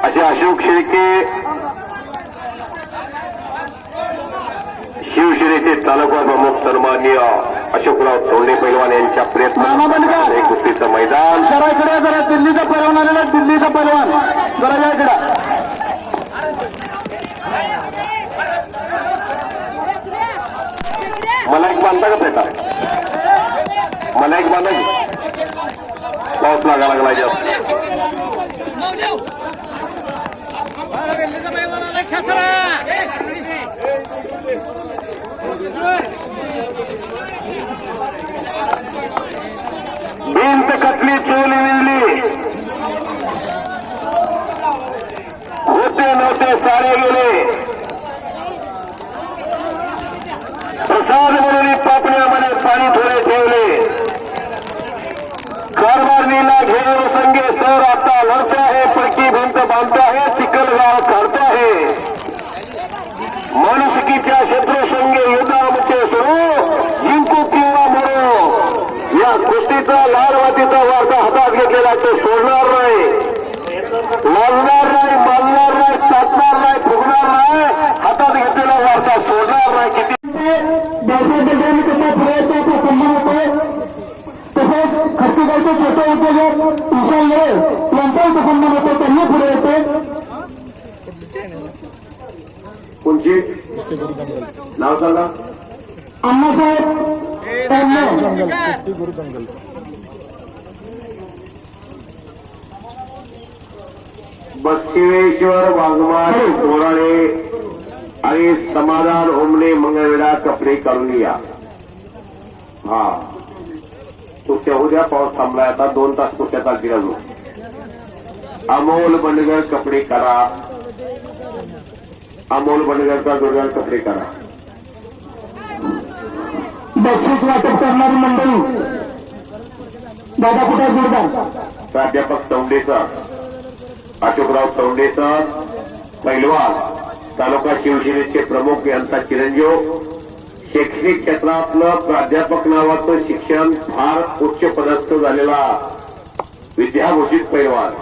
असे अशोक शेळके शिवसेनेचे तालुका प्रमुख सन्माननीय अशोकराव चौंडे पैलवान यांच्या प्रयत्नात हे कुस्तीचं मैदान. जरा इकडे जरा दिल्लीचा पैलवान आलेला, दिल्लीचा पैलवान जरा या इकडे. मला एक बांधता का पेटा, मला एक बांधा की. पाऊस लागा लागला जास्त. भिंत कटली चोली विजली, होते नव्हते सारे गेले. प्रसाद म्हणून पापण्यामध्ये पाणी थोडे ठेवले. कारभारणीला घेऊन संगे सर आता लढतो आहे. पडकी भिंत बांधतो आहे, चिखलगाव काढतो आहे. माणुसकीच्या शत्रू संगे युद्धामध्ये सुरू, जिंकू किंवा मरो. या कुस्तीचा लालवातीचा वारसा हातात घेतलेला तो सोडणार नाही, लाजणार नाही, मानणार नाही, चाचणार नाही, फुगणार नाही. हातात घेतलेला वारसा सोडणार नाही. किती सन्मान होतो तसेच खर्चगावचे छोटे उद्योजक विशाल मोरे यांचाही सन्मान होतो. त्यांनी पुढे येते. कोणची नाव सांगा. अण्णासाहेब बसवेश्वर वाघमार तोराळे आणि समाधान ओमने मंगळवेढा कपडे काढून या. हा कुस्त्या उद्या पाऊस थांबलाय आता 2 तास कुस्त्या चालतील अजून. अमोल बंडगर कपडे करा, अमोल बंडगरचा जोरदार कपडे करा. बक्षीस वाटप करणारी मंडळी दादा कुठे गुडगाव. प्राध्यापक चौंडेचा अशोकराव चौंडेचा पैलवान तालुका शिवसेनेचे प्रमुख यांचा चिरंजीव. शैक्षणिक क्षेत्रातलं प्राध्यापक नावाचं शिक्षण फार उच्च पदस्थ झालेला विद्याभूषित पैलवान.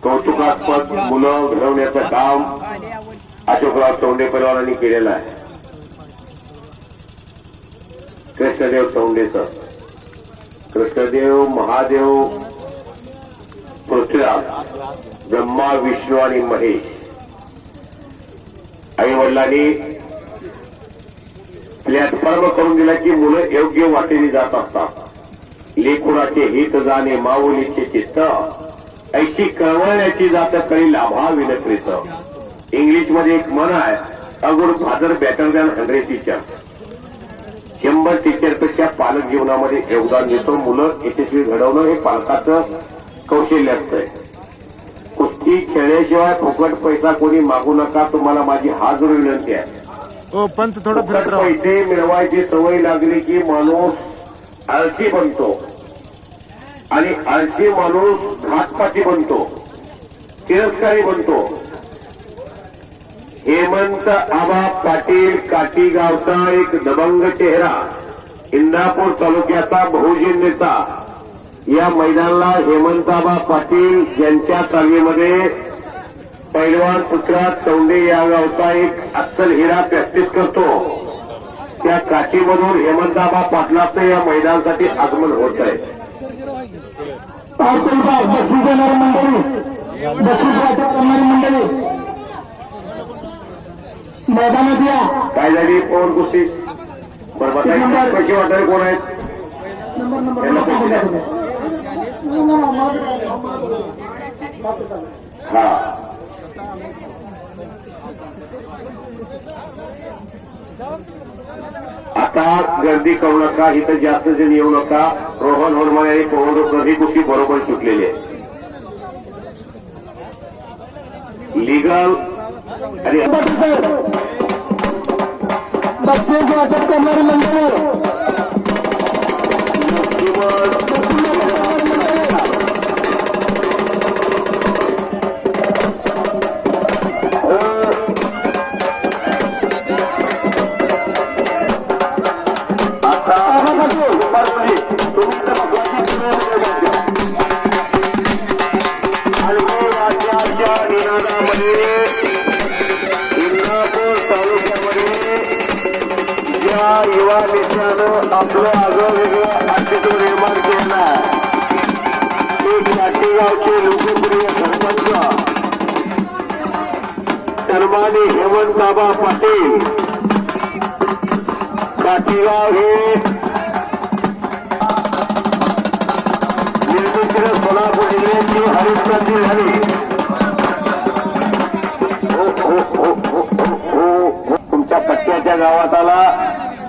कौतुकास्पद मुलं घडवण्याचं काम अशोकराव चौंडे पैलवानांनी केलेलं आहे. कृष्णदेव चौंडेचं कृष्णदेव महादेव पृथ्वीराज ब्रह्मा विष्णू आणि महेश आई वडिलांनी प्लॅटफॉर्म करून दिला की मुलं योग्य वाटेने जात असतात. लेखुराचे हित जाणे माऊलीचे चित्त, ऐशी कळवळण्याची जात करी लाभा विनक्रीत. इंग्लिशमध्ये एक म्हण आहे, a good father better than 100 teachers. 100 टीचरपेक्षा पालक जीवनामध्ये योगदान देतो. मुलं यशस्वी घडवणं हे पालकाचं कौशल्य असतंय. कुस्ती खेळल्याशिवाय फुकट पैसा कोणी मागू नका, तुम्हाला माझी हात विनंती आहे. पंच थोडं फुकट पैसे मिळवायची सवय लागली की माणूस आळशी बनतो आणि आळशी माणूस घातपाती बनतो, तिरस्कारी बनतो. हेमंत आबा पाटील काटी गावचा एक दबंग चेहरा, इंदापूर तालुक्याचा बहुजन नेता, या मैदानाला हेमंताबा पाटील यांच्या तालमीमध्ये पैलवान पृथ्वीराज चौंडे या गावचा एक अस्सल हिरा प्रॅक्टिस करतो. त्या काशीमधून हेमंताबा पाटलाचं या मैदानासाठी आगमन होत आहे. बक्षीस देणारी मंडळी, बक्षीस वाटप करणारी मंडळी मैदानात या. काय झाली पवन कुस्ती बरोबर पैसे वाटायला कोण आहेत? यांना पैसे द्या. हा आता गर्दी करू नका, इथं जास्त जण येऊ नका. रोहन होलमाळे आणि पवन कधी कुस्ती बरोबर सुटलेली आहे. लिगल आणि बक्षीस वाटप करणारी मंडळी युवा नेत्यानं आपलं आगळं अस्तित्व निर्माण केलं. एक काटेगावचे लोकप्रिय सरपंच सन्मानी हेमंतबाबा पाटील. काटेगाव हे निर्मितीनं सोलापूर जिल्ह्याची हरितक्रांती झाली. तुमच्या पट्ट्याच्या गावात आला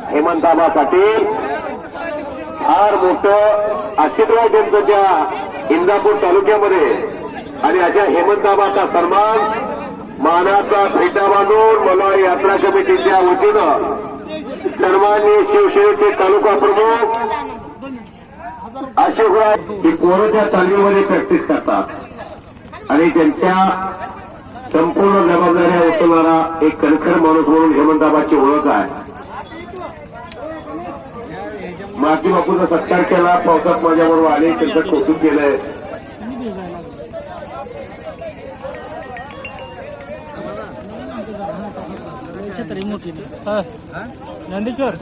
हेमंतबाबा पाटील. फार मोठं अस्तित्व आहे त्यांचं त्या इंदापूर तालुक्यामध्ये. आणि अशा हेमंतबाबाचा सन्मान मानाचा फेटा बांधून मला यात्रा कमिटीच्या वतीनं सन्माननीय शिवसेनेचे तालुका प्रमुख अशोकराव ही पोरं त्या तालमीमध्ये प्रॅक्टिस करतात आणि त्यांच्या संपूर्ण जबाबदाऱ्या उचलणारा एक कणखर माणूस म्हणून हेमंतबाबाची ओळख आहे. माती बापूचा सत्कार केला, पावसात माझ्याबरोबर आले, त्यांचं कौतुक केलंय. नंदेश्वर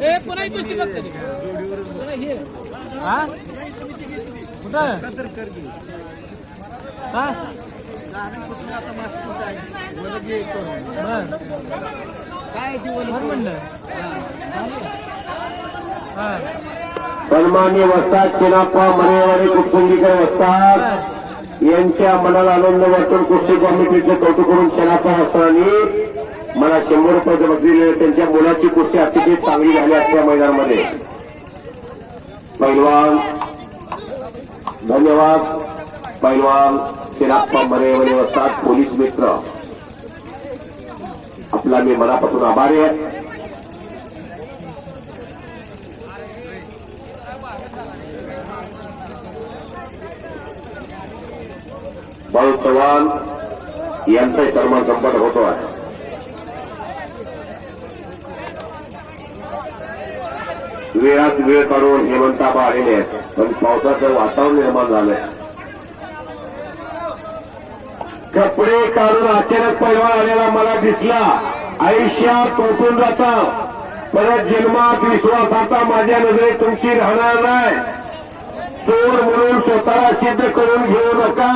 सन्मान्य वस्ताद चिनाप्पा मरेवाडी कुटुंबीकर वस्ताद यांच्या मनाला आनंद वाटून कुस्ती कमिटीचे कौतुक करून चिनाप्पा वस्तादांनी मला 100 रुपयाचं बक्षीस दिले. त्यांच्या मुलाची कुस्ती अतिशय चांगली झाली असल्या मैदानामध्ये. पैलवान धन्यवाद. पैलवान चिनाप्पा मरेवाडी वस्ताद पोलीस मित्र आपला मी मनापासून आभारी आहे. भाऊ चव्हाण यांचा सन्मान संपन्न होतो आहे. वेळात वेळ काढून हेमंतबाबा आलेले आहेत, पण पावसाचं वातावरण निर्माण झालंय. कपडे काढून अचानक पैलवान आलेला मला दिसला. आयुष्यात उठून जाता, परत जन्मात विश्वासाचा माझ्या नजरेत तुमची राहणार नाही. चोर म्हणून स्वतःला सिद्ध करून घेऊ नका.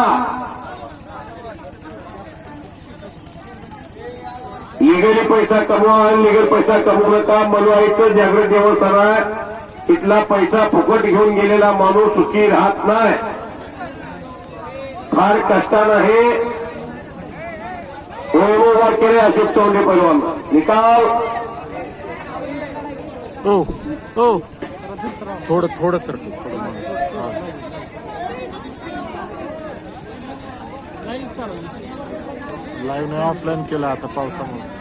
लिगली पैसा कमवा आणि लिगल पैसा कमवू नका. मनुआईचं जागृत देवस्थान आहे. इथला पैसा फुकट घेऊन गेलेला माणूस सुखी राहत नाही. फार कष्टानं हे वैभव केले अशोक चौंडे पैलवान. निकाल थोडं सर लाईव्ह ऑफलाईन केलं आता पावसामुळे.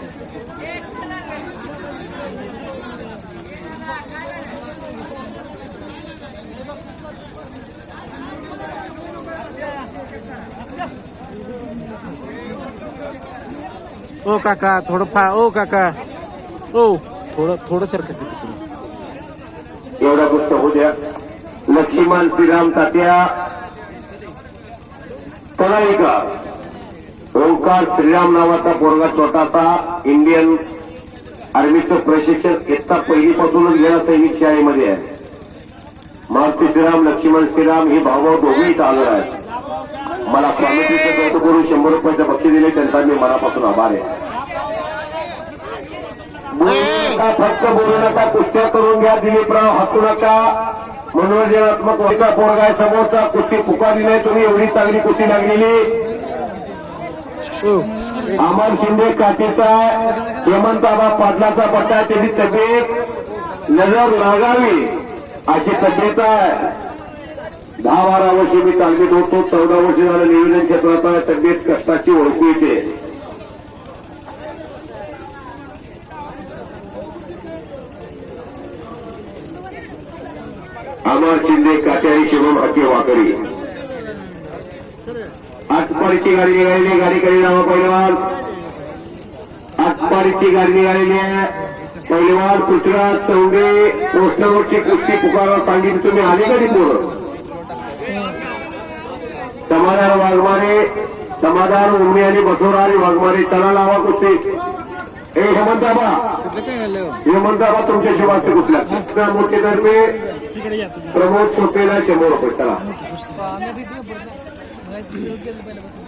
ओ काका थोडं ओ काका थोडं सरकत एवढा गोष्ट होऊ द्या. लक्ष्मण श्रीराम तात्या तळाईका ओंकार श्रीराम नावाचा पोरगा छोटासा इंडियन आर्मीचं प्रशिक्षण इयत्ता पहिलीपासूनच गेला सैनिक शाळेमध्ये आहे. मारुती श्रीराम लक्ष्मण श्रीराम ही भावभाव दोघेही चालू आहेत. मला कॉमिटीचं कौतुक करून 100 रुपयाचं बक्षीस दिले त्यांचा मी मनापासून आभार आहे. बोलू नका, फक्त बोलू नका, कुस्त्या करून घ्या. दिलीपराव हसू नका. मनोरंजनात्मक व्हायचा पोरगा आहे समोरचा. कुस्ती पुकारली नाही तुम्ही, एवढी चांगली कुस्ती लागलेली. अमर शिंदे काठीचा हेमंत आबा पाटलाचा पट्टा, त्याची तब्येत नजर लागावी अशी तब्येत आहे. 10-12 वर्षे मी तालमीत होतो, 14 वर्ष झालं नियोजन क्षेत्रात आहे. तब्येत कष्टाची ओळखू येते. अमर शिंदे काटे आणि शिवम हक्के वाकरी. आटपाडीची गाडी निघालेली, गाडी कधी नावा पहिलवान. आटपाडीची गाडी निघालेली आहे. पहिलवान पृथ्वीराज चौंडे पोस्टरवरची कुस्ती पुकारा सांगितली तुम्ही आले कधी पोरं. समाधान वाघमारे, समाधान उर्मी आणि बसवराज वाघमारे, चला लावा कुस्ती. हे हेमंत आबा, हेमंत आबा तुमच्याशी वाचते कुठल्या मोठे तर्फे प्रमोद चोपेला 100 रुपये. चला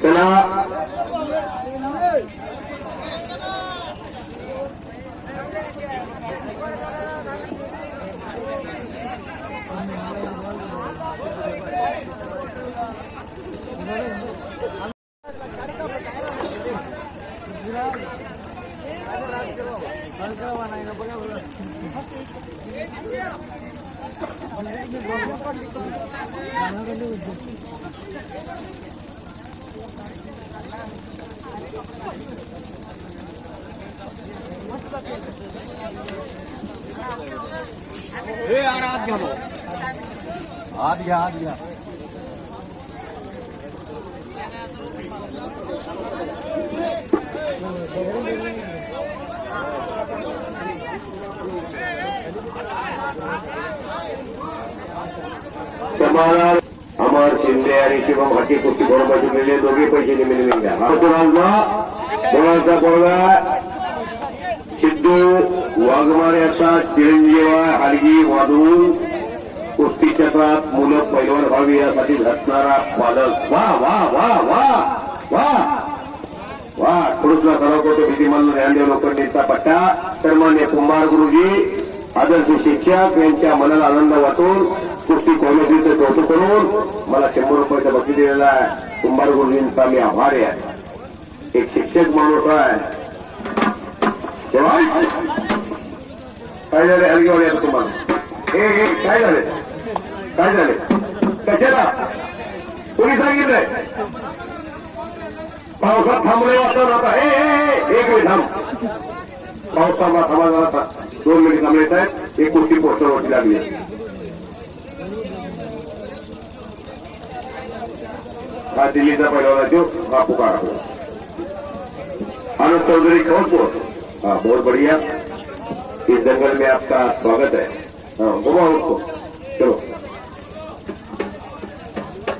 चला हात घ्या हात घ्या. समाधान अमर शिंदे आणि शिवम हक्के कुस्ती बरोबर शिकलेले दोघे पैसे निमित्त घ्या. पोरगा सिद्धू वाघमारे असा चिरंजीव हलगी वाजवून कुस्ती चक्रात मुलं पैलवान व्हावी यासाठी झटणारा बालक. वा वा वा वा वा वा. खुडूसला सराव करतो भीतीमान ज्ञानदेव लोखंडेचा पट्टा. सन्मान्य कुंभार गुरुजी आदर्श शिक्षक यांच्या मनाला आनंद वाटून कुस्ती कॉलेजीचं कौतुक करून मला 100 रुपयाचा बक्षीस दिलेला आहे. कुंभार गुरुजींचा मी आभारी आहे. एक शिक्षक माणूस आहे. काय झाले हलगेवाडी आता तुम्हाला? हे काय झाले, काय झाले, कशाला कोणी सांगितलंय? पावसात थांबले वाटत आता. एक मिनिट थांब. पाऊस थांबा आता 2 मिनिट थांबलेत आहेत. एक कुस्ती पोस्टरवरती लागली. हा दिल्लीचा पहिला जो हा पुकार आनंद चौधरी खौसपुर. हाँ बहुत बढ़िया. इस जंगल में आपका स्वागत है. हाँ घुमाओ उसको. चलो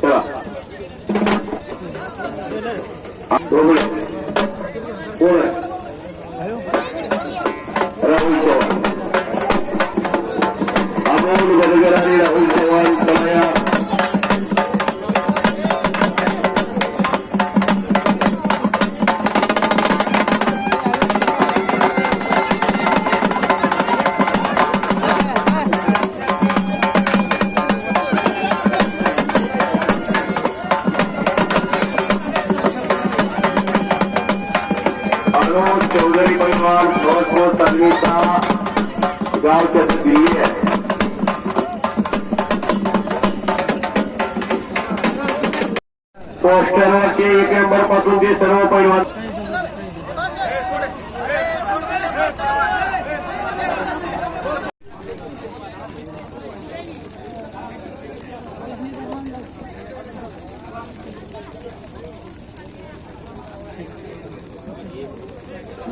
चला 2 मिनट. कौन है? राहुल चौहान. अमोल गडकरी राहुल चौहान चलाया. चौधरी परिवार बहुत तकलीफा गांव के दिल्ली है. पोस्टरवरचे 1 नंबर पासून ते सर्व पैलवान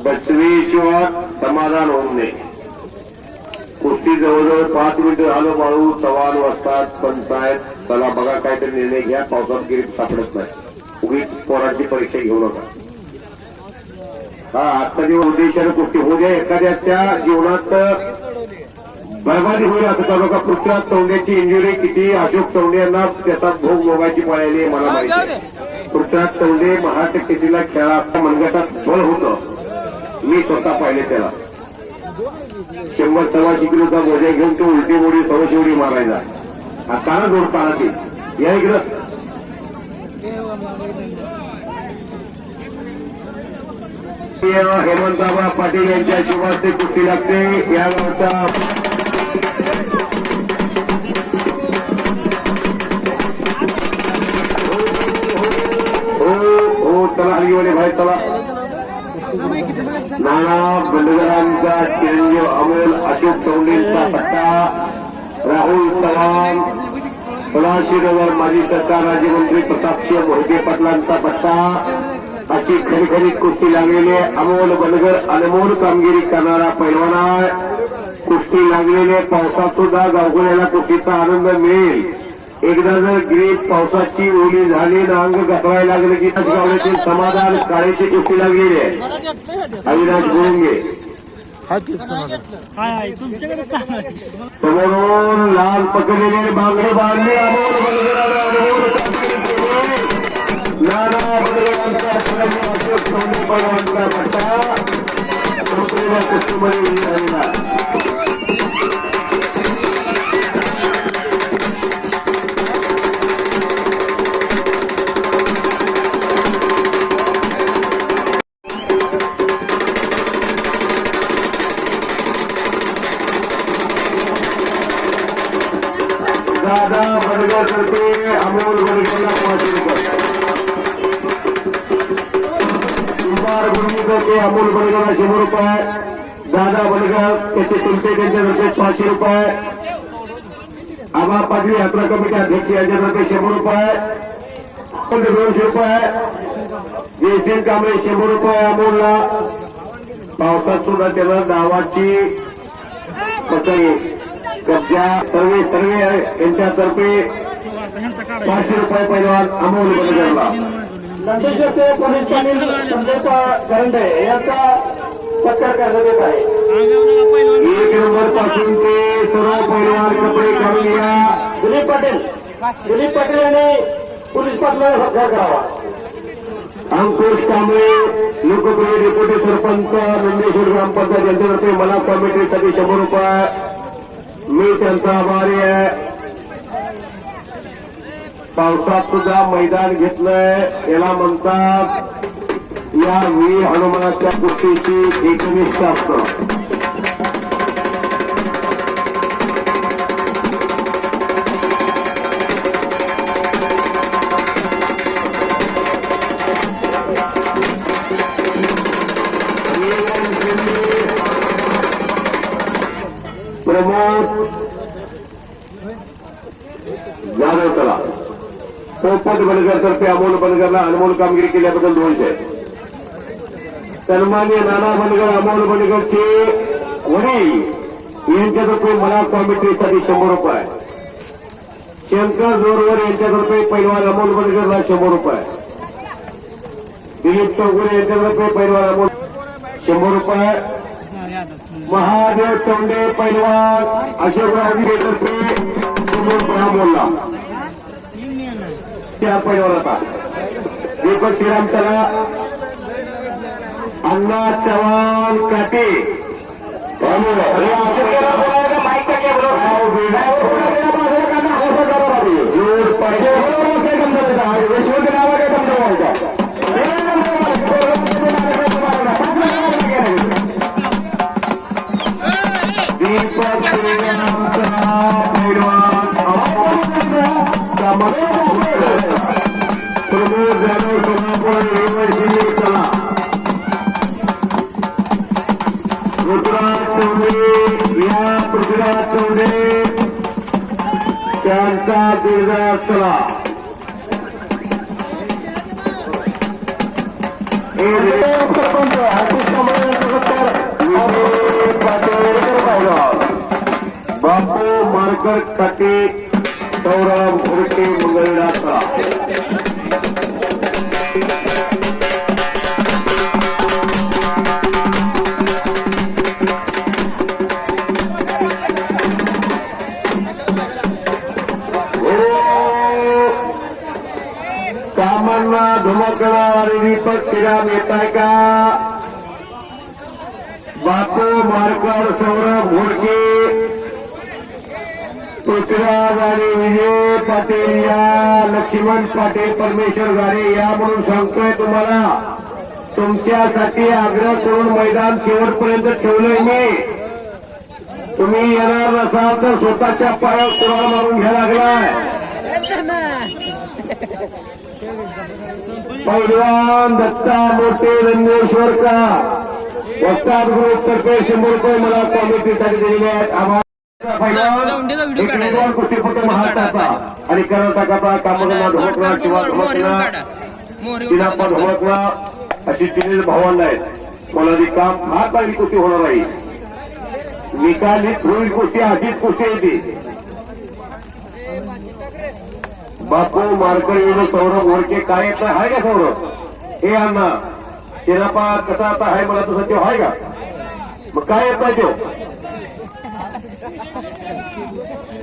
बसवेश्वर समाधान होऊ नये. कुस्ती जवळजवळ 5 मिनिटं झालं माळू सवाल वाजतात पण साहेब चला बघा काहीतरी निर्णय घ्या पावसात गिरीत सापडत नाही उगीच पोरांची परीक्षा घेऊ नका हा आजचा दिवस उद्देशाने कुस्ती होऊ द्या एखाद्याच्या जीवनात बरबादी होईल असं का बघा पृथ्वीराज चौंडेची इंजुरी किती अशोक चौंडे यांना त्याचा भोग मोगायची पाळली आहे मला माहिती आहे पृथ्वीराज चौंडे महाराष्ट्र केसरीला खेळा मनगटात बळ होतं मी स्वतः पाहिले त्याला 100-125 किलोचा बोजा घेऊन तो उलटी मोडी सवशी उडी मारायचा काना जोड पाहा ती या इकडं हेमंतराव पाटील यांच्या शुभास्ते कुस्ती लागते या गावचा हो चला हलगीवाले भाई चला नाना बंडगरांचा चिरंजीव अमोल अशोक चौंडेंचा पट्टा राहुल चव्हाण 85,000 माजी सरकार राज्यमंत्री प्रतापसिंह मोहिते पाटलांचा पट्टा अशी खरीखरीत कुस्ती लागलेली अमोल बनगर अनमोल कामगिरी करणारा पैलवान आहे कुस्ती लागलेले पावसात सुद्धा गावकऱ्याला कुस्तीचा आनंद मिळेल एकदा जर ग्रीप पावसाची ओली झाली ना अंग घसरायला लागले की गावण्याचे समाधान काळीची कुस्ती लागलेली आहे अविनाश गुरुंगे समोरून लाल पकडलेले बांगडे बांधले अमोल नाना बदलांचा अशोक चौंडे पैलवानचा पट्टा कुस्तीमध्ये झालेला दादा बडगर करते अमोल बडगरला 5 रुपये कुमार गुरुजी करते अमोल बडगरला 100 रुपये दादा बडगर त्याचे तुमचे त्यांच्यातर्फे 500 रुपये आबा पाटील यात्रा कमिटी अध्यक्ष यांच्यातर्फे 100 रुपये 200 रुपये जयसिंग कांबळे 100 रुपये अमोलला पावसात सुद्धा त्याला गावाची कब्जा सर्वे यांच्यातर्फे 500 रुपये पैलवान अमोल बडगरला नंदेचे पोलीस पाटील संदीप करंडे यांचा सत्कार करण्यात येत आहे 1 नंबर पासून ते सर्व पैलवान कपडे काढून घ्या दिलीप पाटील यांनी पोलीस पाटलांना सत्कार करावा अंकुश कांबळे लोकप्रिय डेप्युटी सरपंच नंदेश्वर ग्रामपंचायत यांच्यातर्फे मला कमिटीसाठी 100 रुपये मी त्यांचा आभारी आहे पावसात सुद्धा मैदान घेतलंय याला म्हणतात या वीर हनुमानाच्या कुस्तीची एकनिष्ठ असतं प्रमोद जाधव चला पोपट बनगर तर्फे अमोल बनगरला अनमोल कामगिरी केल्याबद्दल 200 सन्मान्य नाना बनगर अमोल बनगरचे वडील यांच्यातर्फे मला कॉमिटीसाठी 100 रुपये शंकर जोरवर यांच्यातर्फे पैलवान अमोल बनगरला 100 रुपये दिलीप चौगुले यांच्यातर्फे पैलवान अमोल 100 रुपये महादेव चौंडे पैलवान अशोकरावजी तर्फे बोलला त्या पैलवानाचा दीपक श्रीराम चला अण्णा चव्हाण काटे प्रमोद जाधव सोलापूर युनिव्हर्सिटी चला ऋतुराज चौधरी या पृथ्वीराज चौधरी त्यांचा दीर्घ चला सरपंच आतिश कांबळे पाटील बापू मार्कर काटे सौरभ घोडके मंगळनाथा कामांना धुमकळा आणि दीपक श्रीराम येत आहे का? बापू मार्कर सौरभ घोडके पृथ्वीराज आणि विजय पाटील या, लक्ष्मण पाटील परमेश्वर गाडे या म्हणून सांगतोय तुम्हाला. तुमच्यासाठी आग्रह करून मैदान शेवटपर्यंत ठेवलंय मी. तुम्ही येणार नसाल तर स्वतःच्या पायावर कुराड मारून घ्या लागलाय. पैलवान दत्ता मोठे रंगेश्वर का वस्ताद ग्रुप तर्फे 100 रुपये मला कॉमेंट्रीसाठी दिलेले आहेत. आभार. पैलवान कुस्तीपटू महाराष्ट्राचा आणि कर्नाटकाचा कामगार धोकला किंवा धोकला तिनापा धोकला अशी तिन्ही भावंड आहेत. मला जी काम फार चांगली कुस्ती होणार आहे. निकाली होईल कुस्ती अशीच कुस्ती येते. बापू मार्कर विरुद्ध सौरभ घोडके काय येत आहे का? सौरभ हे अण्णा चिरापा कसा आता आहे मला तसं तो आहे का? मग काय येत आहे तो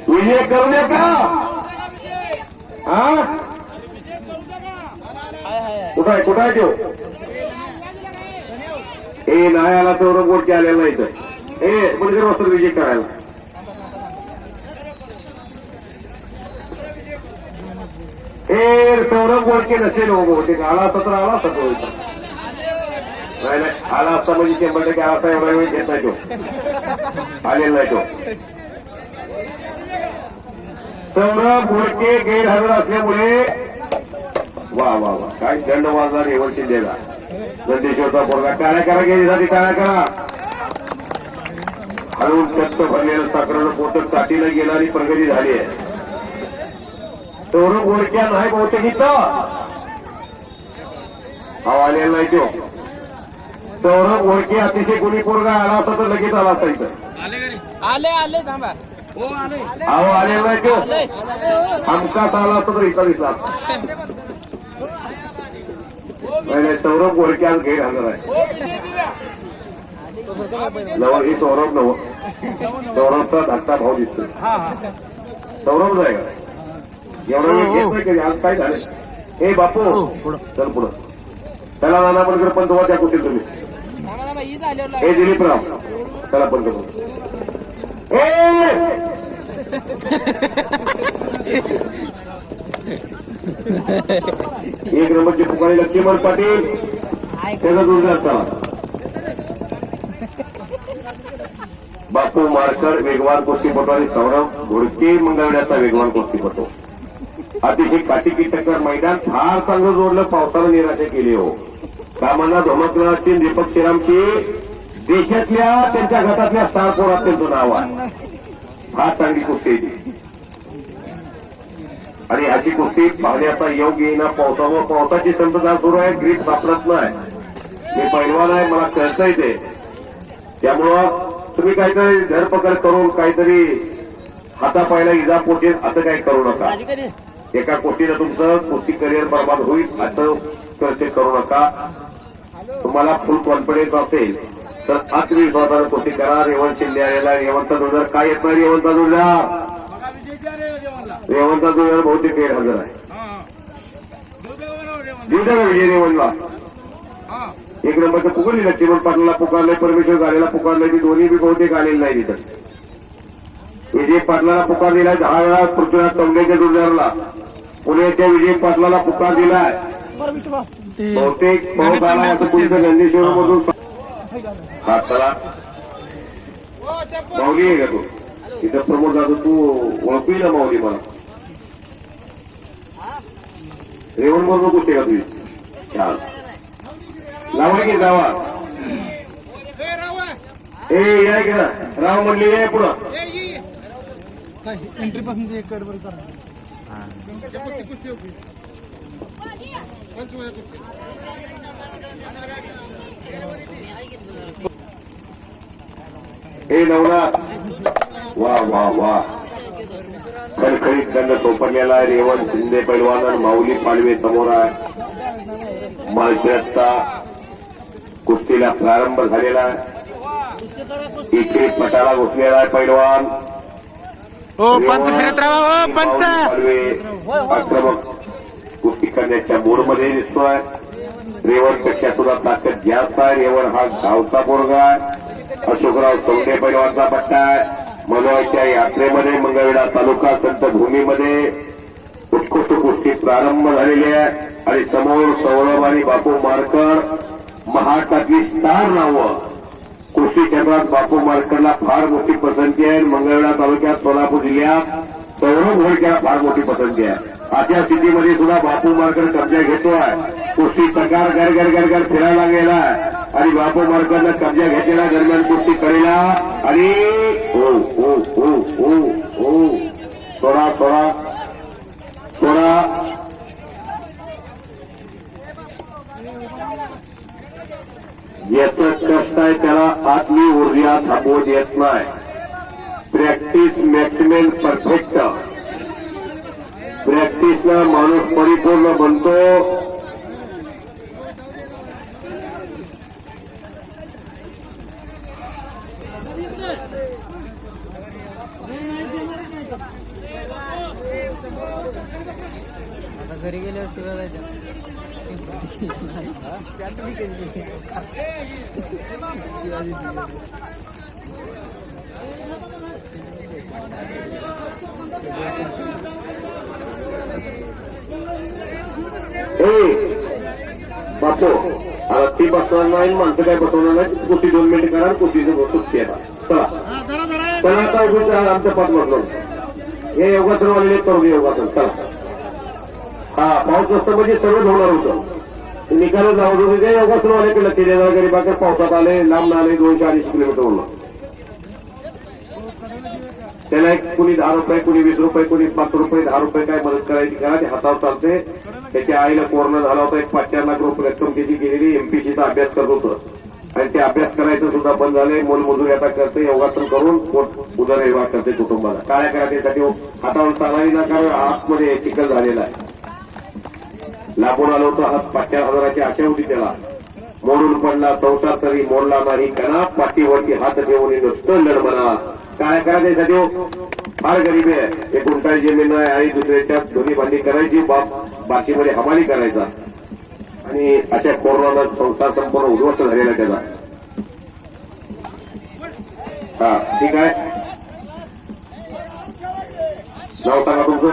विजय करू नये का? हा कुठं आहे कुठं आहे तो? हे नाही आला सौरभ घोडके आलेला नाही तर हे मुलगी वस्त्र विजय करायला. हे सौरभ घोडके नसेल हो बहुतेक. आला असता तर आला असता तो. नाही नाही आला असता म्हणजे 100% आला असता. एवढा वेळ घेत नाही तो. आलेला नाही तो. सौरभ घोडके गैरहजर असल्यामुळे वा वा वा काय दंड वाजला रेवण शिंदेला. नंदेश्वरचा पोरगा टाळ्या करा गेलीसाठी टाळ्या करा. हळून कष्ट भरलेलं साखरेनं पोट काठीला गेणारी प्रगती झाली आहे. सौरभ घोडक्या नाही बहुतेक इथं हा आलेला नाही तो. सौरभ घोडके अतिशय गुणी पोरगा आला असता तर लगेच आला असता इथं. आले थांबा. अहो आलेला नाही तो. हमखास आला असता तर इथं दिसला. नाही सौरभ घोडके आज गैरहजर आहे. नवं ही सौरभ नवं. सौरभचा धाकटा भाऊ दिसतो. सौरभ नाही का? एवढा वेळ घेत नाही कधी. आज काय झालं? हे बापू चल पुढं. त्याला नाना पडकर पण तुम्हाला त्या कुठे तुम्ही हे दिलीपराव त्याला पण एक नंबरची पुकारी लक्ष्मण पाटील त्याचा जोरदार चला. बापू मार्कर वेगवान कुस्तीपटू आणि सौरभ घोडके मंगळण्याचा वेगवान कुस्तीपटू. अतिशय काटिकी टक्कर मैदान फार चांगलं जोडलं. पावसानं निराशा केली हो. कामांना धोमकनाथची दीपक श्रीरामची देशातल्या त्यांच्या गटातल्या स्टार पोरात त्यांचं नाव आहे. फार चांगली कुस्ती ती आणि अशी कुस्ती पाहण्याचा योग येईना. पावसाची संतधार सुरू आहे. ग्रीप सापडत नाही. मी पैलवान आहे मला कळतंय ते. त्यामुळं तुम्ही काहीतरी धरपकड करून काहीतरी हातापायला इजा पोटेल असं काही करू नका. एका कुस्तीनं तुमचं कुस्ती करिअर बर्बाद होईल असं चर्चा करू नका. तुम्हाला फुल कॉन्फिडन्स असेल तर आत्मविश्वासानं कुस्ती करा. रेवण शिंदे आलेला रेवंत जोडदार काय येत नाही. रेवंत जोडदार बहुतेक गैरहजर आहे. विजय रेवणला एक नंबरचं पुकारली लक्ष्मण पाटलाला पुकारलंय. परमेश्वर गाडीला पुकारलंय. ती दोन्ही बी बहुतेक आलेली नाही तिथं. विजय पाटलाला पुकार दिलाय 10 वेळा. पृथ्वीराज तोंडेच्या जोडदारला पुण्याच्या विजय पाटलाला पुकार दिलाय. बहुतेक पाऊस आला नंदेश्वर मधून हाताला माऊली आहे का तू इथं प्रमोद जाधव तू ओळखू ना माऊली मला. रेवण मधून कुठे का तुझी छान लावा की जावा. ए या की ना राव म्हणली आहे पुढं एंट्री पासून हे नवरा वा वा वा खळखळीत दंड सोपडलेला आहे. रेवण शिंदे पैलवान आणि माऊली पालवे समोर आहे. माळशिरसचा कुस्तीला प्रारंभ झालेला आहे. इकडे पटाला घुसलेला आहे पैलवान. ओ पंच फिरत राहा. ओ पंच पालवे आक्रमक कुस्ती करण्याच्या मूडमध्ये दिसतोय. रेवणपेक्षा सुद्धा ताकद जास्त आहे. रेवण हा गावचा पोरगा आहे. अशोकराव चौंडे पैलवानचा पट्टा आहे. मनोळच्या यात्रेमध्ये मंगळवेढा तालुका संतभूमीमध्ये उत्कृष्ट कुस्ती प्रारंभ झालेली आहे. आणि समोर सौरभ आणि बापू मारकर महाराष्ट्रातली स्टार नावं. कुस्ती क्षेत्रात बापू मारकरला फार मोठी पसंती आहे. मंगळवेढा तालुक्यात सोलापूर जिल्ह्यात सौरभ घोडक्याला फार मोठी पसंती आहे. अशा स्थितीमध्ये सुद्धा बापू मारकर कब्जा घेतोय. कुस्ती प्रकार गर गर गर फिरायला गेलाय आणि बापू मारकरनं कब्जा घेतलेला दरम्यान कुस्ती करेला आणि ओ ओ ओ ओ ओ थोडा थोडा थोडा याचं कष्ट आहे त्याला आतली ऊर्जा थांबवून येत नाही. Practice maximum perfect. प्रॅक्टिसला माणूस परिपूर्ण बनतो. आता घरी गेल्यावर शिवाय जायचं. बापू आता ती बसवणार नाही. माणसं काय बसवणार नाही. कुठे 2 मिनिटं करा. कुठीचं सुट्टी आहे. चला चला आता उभीच राहा. आमचं पाठ बसलो हे योगासन आलेले करू योगासन. चला हा पाऊस नसतं म्हणजे सर्व होणार होतं. निकाल जाऊ होते ते योगासन आले की लक्ष देणार. गरीबाकडे पावसात आले लांब आले 200-250 किलोमीटर होणार. त्याला एक कुणी 10 रुपये कुणी 20 रुपये कुणी 5 रुपये 10 रुपये काय मदत करायची करा. ते हातावर चालते. त्याच्या आईला कोरोना झाला होता. 5-4 लाख रुपये रक्कम त्याची गेलेली. एमपीसीचा अभ्यास करत होतं आणि ते अभ्यास करायचं सुद्धा बंद झाले. मोलमजुरी आता करते. योगासन करून उदरनिर्वाह करते कुटुंबाला. काळ्या करायसाठी हातावर चालावी ना कारण आतमध्ये चिखल झालेला आहे. लांबून आलो होतो. हात 5-4 हजाराची आशा होती त्याला. मोडून पडला संसार तरी मोडला नाही. कणा पाठीवरती हात ठेवून नुसतं लढमणा. काय करायसाठी फार गरीब आहे. 1 गुंठा जमीन आहे आणि दुसऱ्याच्या दोन्ही भांडी करायची. बाकीमध्ये हमाली करायचा आणि अशा कोरोनाला संसार संपूर्ण उद्ध्वस्त झालेला त्याचा. हा ठीक आहे. नाव सांगा तुमचं.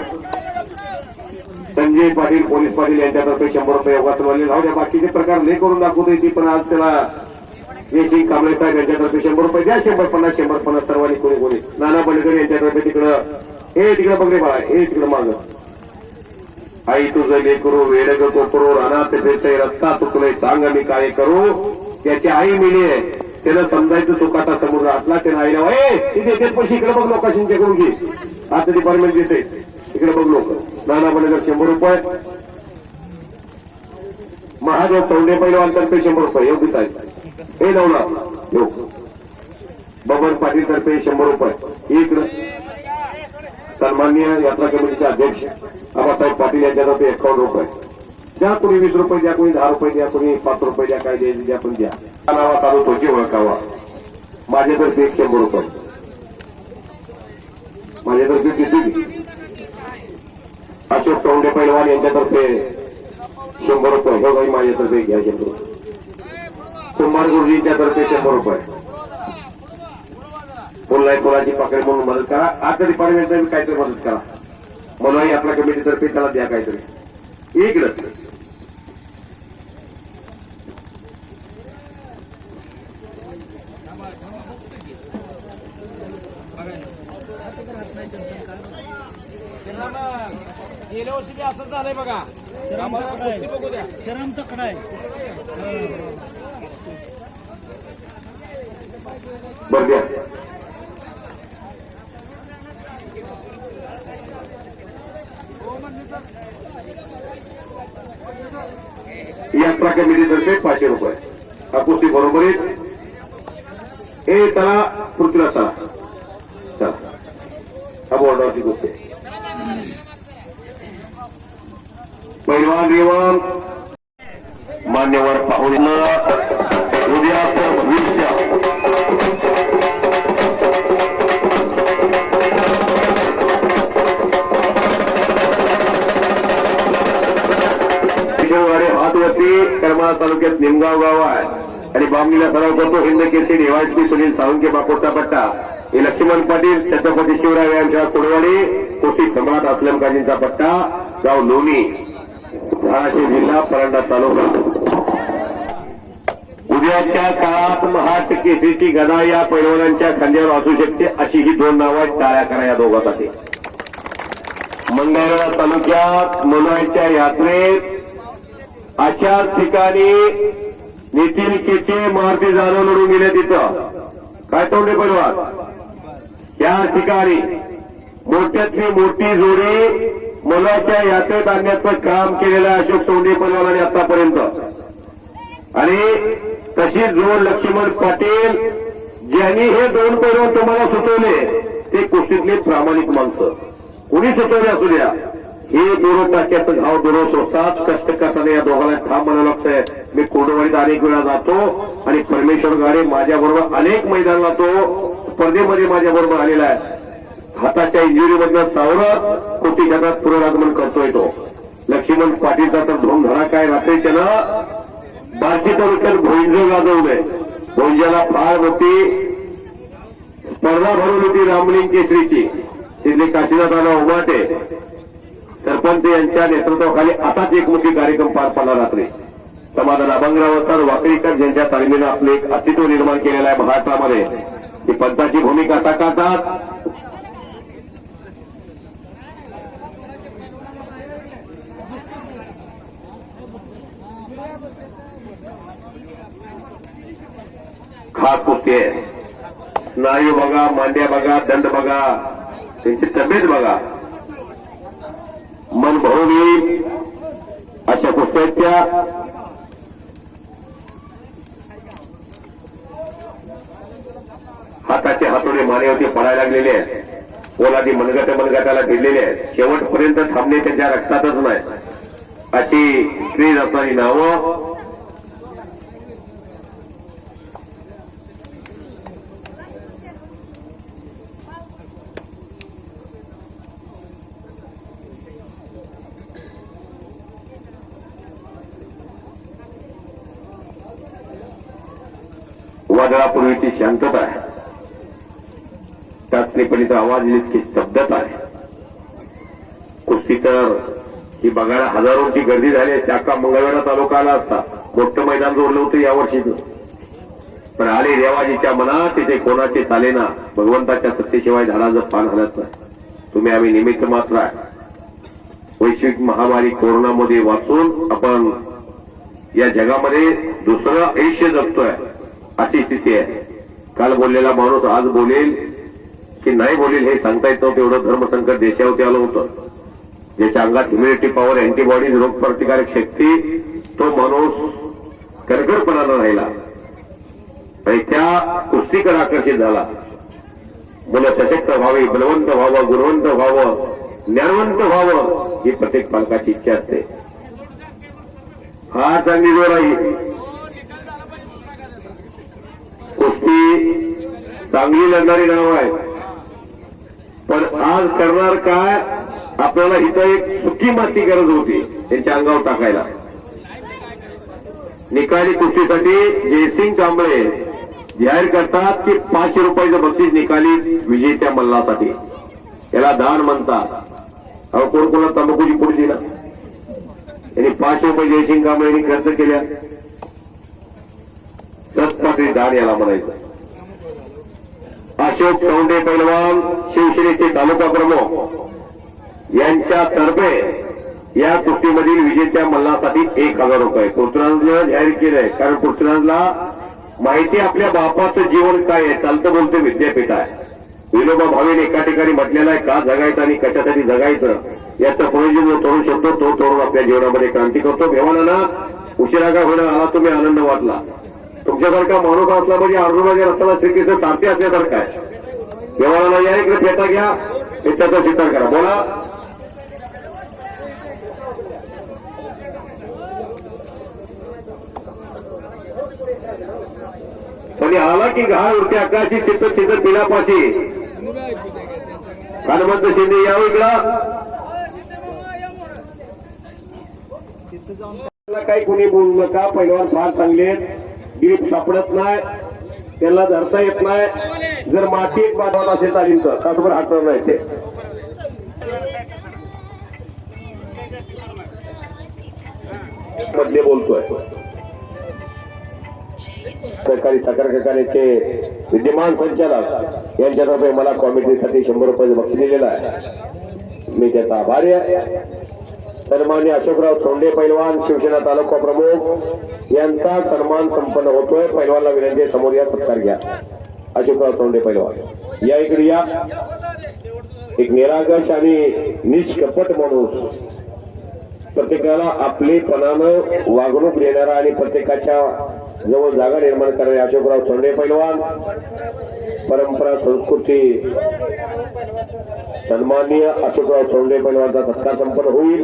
संजय पाटील पोलीस पाटील यांच्यातर्फे 100 रुपये योगासन वाले. जाऊ द्या बाकीचे प्रकार नाही करून दाखवता येते पण आज त्याला यशिंग कांबळे साहेब यांच्यातर्फे 100 रुपये द्या. 150 150 सर्वांनी कोणी कोणी. नाना बंडकर यांच्यातर्फे तिकडं हे तिकडं बघले बाळा हे तिकडं माग. आई तुझं लेकरू वेडग कोकरू रानात फिरतय रस्ता चुकलंय सांग मी काय करू. त्याची आई मिली आहे. त्यानं समजायचं चुकाचा समुद्र असला. त्यानं आईला तिथे येते पैसे इकडे बघ लोकांच्याकडून घे. आता डिपार्टमेंट देते इकडे बघ लोक. नाना बंडकर 100 रुपये. महादेव चौंडे पैलवानतर्फे 100 रुपये योगीच आहे. हे नवला योग. बबन पाटील तर्फे 100 रुपये. इकडं सन्माननीय यात्रा कमिटीचे अध्यक्ष आबासाहेब पाटील यांच्यातर्फे 51 रुपये. ज्या कोणी 20 रुपये द्या कोणी 10 रुपये द्या कोणी 5 रुपये द्या काय द्यायचे द्या पण द्या. नावा चालू तोची ओळखावा. माझ्यातर्फे 100 रुपये. माझ्यातर्फे किती. अशोक चौंडे पैलवान यांच्यातर्फे 100 रुपये. हे काही माझ्यातर्फे घ्या 100 रुपये. कुंभार गुरुजींच्यातर्फे 100 रुपये. फुलाची पाकळी म्हणून मदत करा. आता डिपार्टमेंट काहीतरी मदत करा. मला यात्रा कमिटीतर्फे त्याला द्या काहीतरी. इकडं गेल्या वर्षी बी असंच झालंय बघा. बघू द्या. शरमचा कडा आहे. बरं द्या. यात्रा कमिटीतर्फे 500 रुपये. हा कुस्ती बरोबर आहे. हे त्याला पृथ्वीला चला चला तोंडावरची गोष्ट आहे. पैलवान रेवण मान्यवर पाहुणे उद्याचं भविष्य हातवरती करमाळा तालुक्यात निमगाव गाव आहे आणि बामणीला सराव करतो हिंद केसरी निवासी सुनील साळुंके बापोटा पट्टा हे लक्ष्मण पाटील छत्रपती शिवराय यांच्या कुडवाडी कोटी सम्राट अस्लम काजींचा पट्टा गाव लोणी धाराशिव जिल्हा परंडा तालुका. उद्याच्या काळात महाट केसरीची गदा या पैलवानांच्या खांद्यावर असू शकते अशी ही दोन नावं आहेत. टाळ्या करा या दोघांसाठी. मंगळवेढा तालुक्यात मनोईच्या यात्रेत अशाच ठिकाणी नितीन केचे मारुती जाधव लढून गेले. तिथं काय तोंडे पैलवान या ठिकाणी मोठ्यातली मोठी जोडी मुलाच्या यात्रेत आणण्याचं काम केलेलं आहे अशोक तोंडे पैलवानाने आतापर्यंत. आणि तशी जोड लक्ष्मण पाटील ज्यांनी हे दोन पैलवान तुम्हाला सुचवले ते कुस्तीतले प्रामाणिक माणसं. कुणी सुचवले असू द्या हे दोन टाक्याचं घाव दोन सोडतात. कष्ट करताना या दोघांना ठाम म्हणावं लागतंय. मी कोडवाडीत अनेक वेळा जातो आणि परमेश्वर गाडे माझ्याबरोबर अनेक मैदानाला तो स्पर्धेमध्ये माझ्याबरोबर आलेला आहे. हाताच्या इंजुरीमधनं सावरत कोटी जगात पुनरागमन करतोय तो. लक्ष्मण पाटीलचा तर धोमधडा काय रात्री त्यानं बार्शी तालुक्यात भोईंज गाजवलंय. भोईंजाला फार मोठी स्पर्धा भरवली होती रामलिंग केसरीची. तिथले काशीनाथाला उमाटे सरपंच यांच्या नेतृत्वाखाली आताच एक मोठी कार्यक्रम पार पडला रात्री. समाधान अभंगराव असतात वाकरीकर ज्यांच्या तालमीनं आपलं एक अस्तित्व निर्माण केलेलं आहे महाराष्ट्रामध्ये. ही पंचाची भूमिका साकारतात. खास कुस्ती आहे. स्नायू बघा, मांड्या बघा, दंड बघा, त्यांची तब्येत बघा, मन भरून येईल अशा कुस्त्या आहेत त्या. हाताचे हातोडे मानेवरती पडायला लागलेले आहेत. पोलादी मनगटाला भिडलेले आहेत. शेवटपर्यंत थांबणे त्यांच्या रक्तातच नाही अशी क्रीज असणारी नावं. वादळापूर्वीची शांतता आहे. त्याचनेपणीचा आवाज इतकी स्तब्धता आहे. कुस्ती तर ही बघायला हजारोंची गर्दी झाली. त्याका मंगळवेढा तालुका आला असता. मोठं मैदान जोडलं होतं यावर्षी. पण आले देवाजीच्या मनात तिथे कोणाचे चालेना. भगवंताच्या सत्तेशिवाय झाडाचं पान हलत नाही. तुम्ही आम्ही निमित्त मात्र आहे. वैश्विक महामारी कोरोनामध्ये वाचून आपण या जगामध्ये दुसरं आयुष्य जगतोय अशी स्थिती आहे. काल बोललेला माणूस आज बोलेल की नाही बोलेल हे सांगता येत नव्हतं. एवढं धर्मसंकट देशावरती आलं होतं. ज्याच्या अंगात इम्युनिटी पॉवर, अँटीबॉडीज, रोगप्रतिकारक शक्ती, तो माणूस करगरपणानं राहिला आणि त्या कुस्तीकडे आकर्षित झाला. मुलं सशक्त व्हावी, बलवंत व्हावं, गुणवंत व्हावं, ज्ञानवंत व्हावं ही प्रत्येक पालकाची इच्छा असते. हा चांगली जोर आहे. कुस्ती चांगली लढणारी नाव आहे. पण आज करणार काय, आपल्याला इथं एक सुकी माती गरज होती त्यांच्या अंगावर टाकायला. निकाली कुस्तीसाठी जयसिंग कांबळे जाहीर करतात की 500 रुपयाचं बक्षीस निकाली विजेत्या मल्लासाठी. याला दान म्हणतात. अहो कोण कोणा तंबाखूची पुढे दिला. यांनी 500 रुपये जयसिंग कांबळेंनी खर्च केल्या. सत्पात्री दान याला म्हणायचं. अशोक तोंडे पैलवान शिवसेनेचे तालुका प्रमुख यांच्यातर्फे या कुस्तीमधील विजेत्या मल्लासाठी 1000 रुपये पृथ्वीराजनं जाहीर केलंय. कारण पृथ्वीराजला माहिती आपल्या बापाचं जीवन काय आहे. चालतं बोलतं विद्यापीठ आहे. विनोबा भावेने एका ठिकाणी म्हटलेलं आहे का जगायचं आणि कशासाठी जगायचं याचं प्रयोजन जो तरुण शकतो तो तरुण आपल्या जीवनामध्ये क्रांती करतो. भेवानांना उशिरा का होणार आला तुम्ही आनंद वाटला. तुमच्यासारखा माणूस असला म्हणजे अर्जुनाच्या रस्त्याला श्रीकृष्ण सारथी असल्यासारखा आहे. देवाला या इकडे फेटा घ्या. हे त्याचा चित्रण करा. बोला. आणि आला की घाळ उरते आकाशी चित्र तिथं पिलापाशी. हनुमंत शिंदे यावं इकडं. काही कुणी बोलू नका. पहिलवान फार चांगले ग्रीप सापडत नाही, त्यांना धरता येत नाही. जर माती एक बांधवत असेल तालीम तर तासभर हात नाही. मधले बोलतोय. सहकारी साखर कारखान्याचे विद्यमान संचालक यांच्यातर्फे मला कॉमेंट्रीसाठी 100 रुपये बक्षीस दिलेला आहे. मी त्याचा आभारी आहे. सन्मान्य अशोकराव चोंडे पैलवान शिवसेना तालुका प्रमुख यांचा सन्मान संपन्न होतोय. पैलवानला विनंती समोर या, सत्कार घ्या. अशोकराव चोंडे पैलवान या इकडे या. एक निरागस आणि निष्कपट माणूस, प्रत्येकाला आपलेपणानं वागणूक देणारा आणि प्रत्येकाच्या जवळ जागा निर्माण करणारे अशोकराव चोंडे पैलवान. परंपरा संस्कृती सन्माननीय अशोकराव चोंडे पैलवानचा सत्कार संपन्न होईल.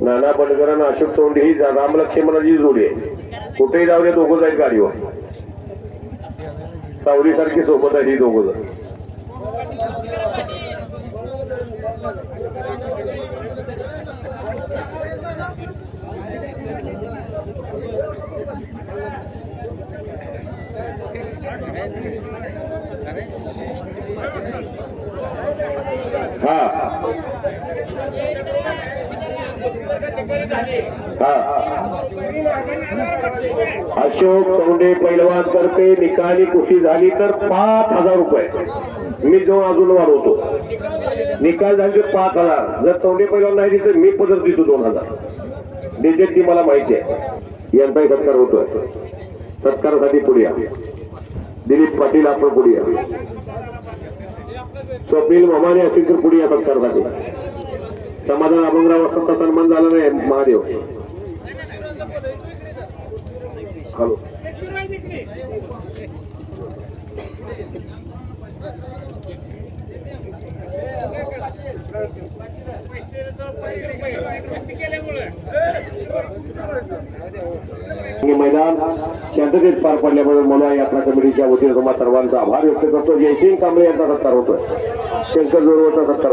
नाना बंडकर आणि अशोक चोंडे ही रामलक्ष्मणाची जोडी आहे. कुठेही जाऊया दोघं जाईल गाडीवर. सावलीसारखी सोबत आहे ही दोघं जण. हा अशोक चोंडे पैलवान करते निकाली कुस्ती झाली तर 5,000 रुपये. मी जो अजून वाढवतो. निकाल झाले 5,000. जर चोंडे पैलवान नाही दिले तर मी पदर देतो 2,000. देते ती मला माहिती आहे. यांचाही सत्कार होतोय. सत्कारासाठी पुढे या. दिलीप पाटील आपण पुढे या. स्वप्नील मामाने असतील तर पुढे या सत्कारासाठी. समाधान अभंगराव असता सन्मान झाला नाही. महादेव हॅलो. मैदान शांततेत पार पडल्याबद्दल मला यात्रा कमिटीच्या वतीने तुम्हा सर्वांचा आभार व्यक्त करतो. जयसिंग कांबळे यांचा सत्कार होतोय. शंकर जोरवरचा सत्कार.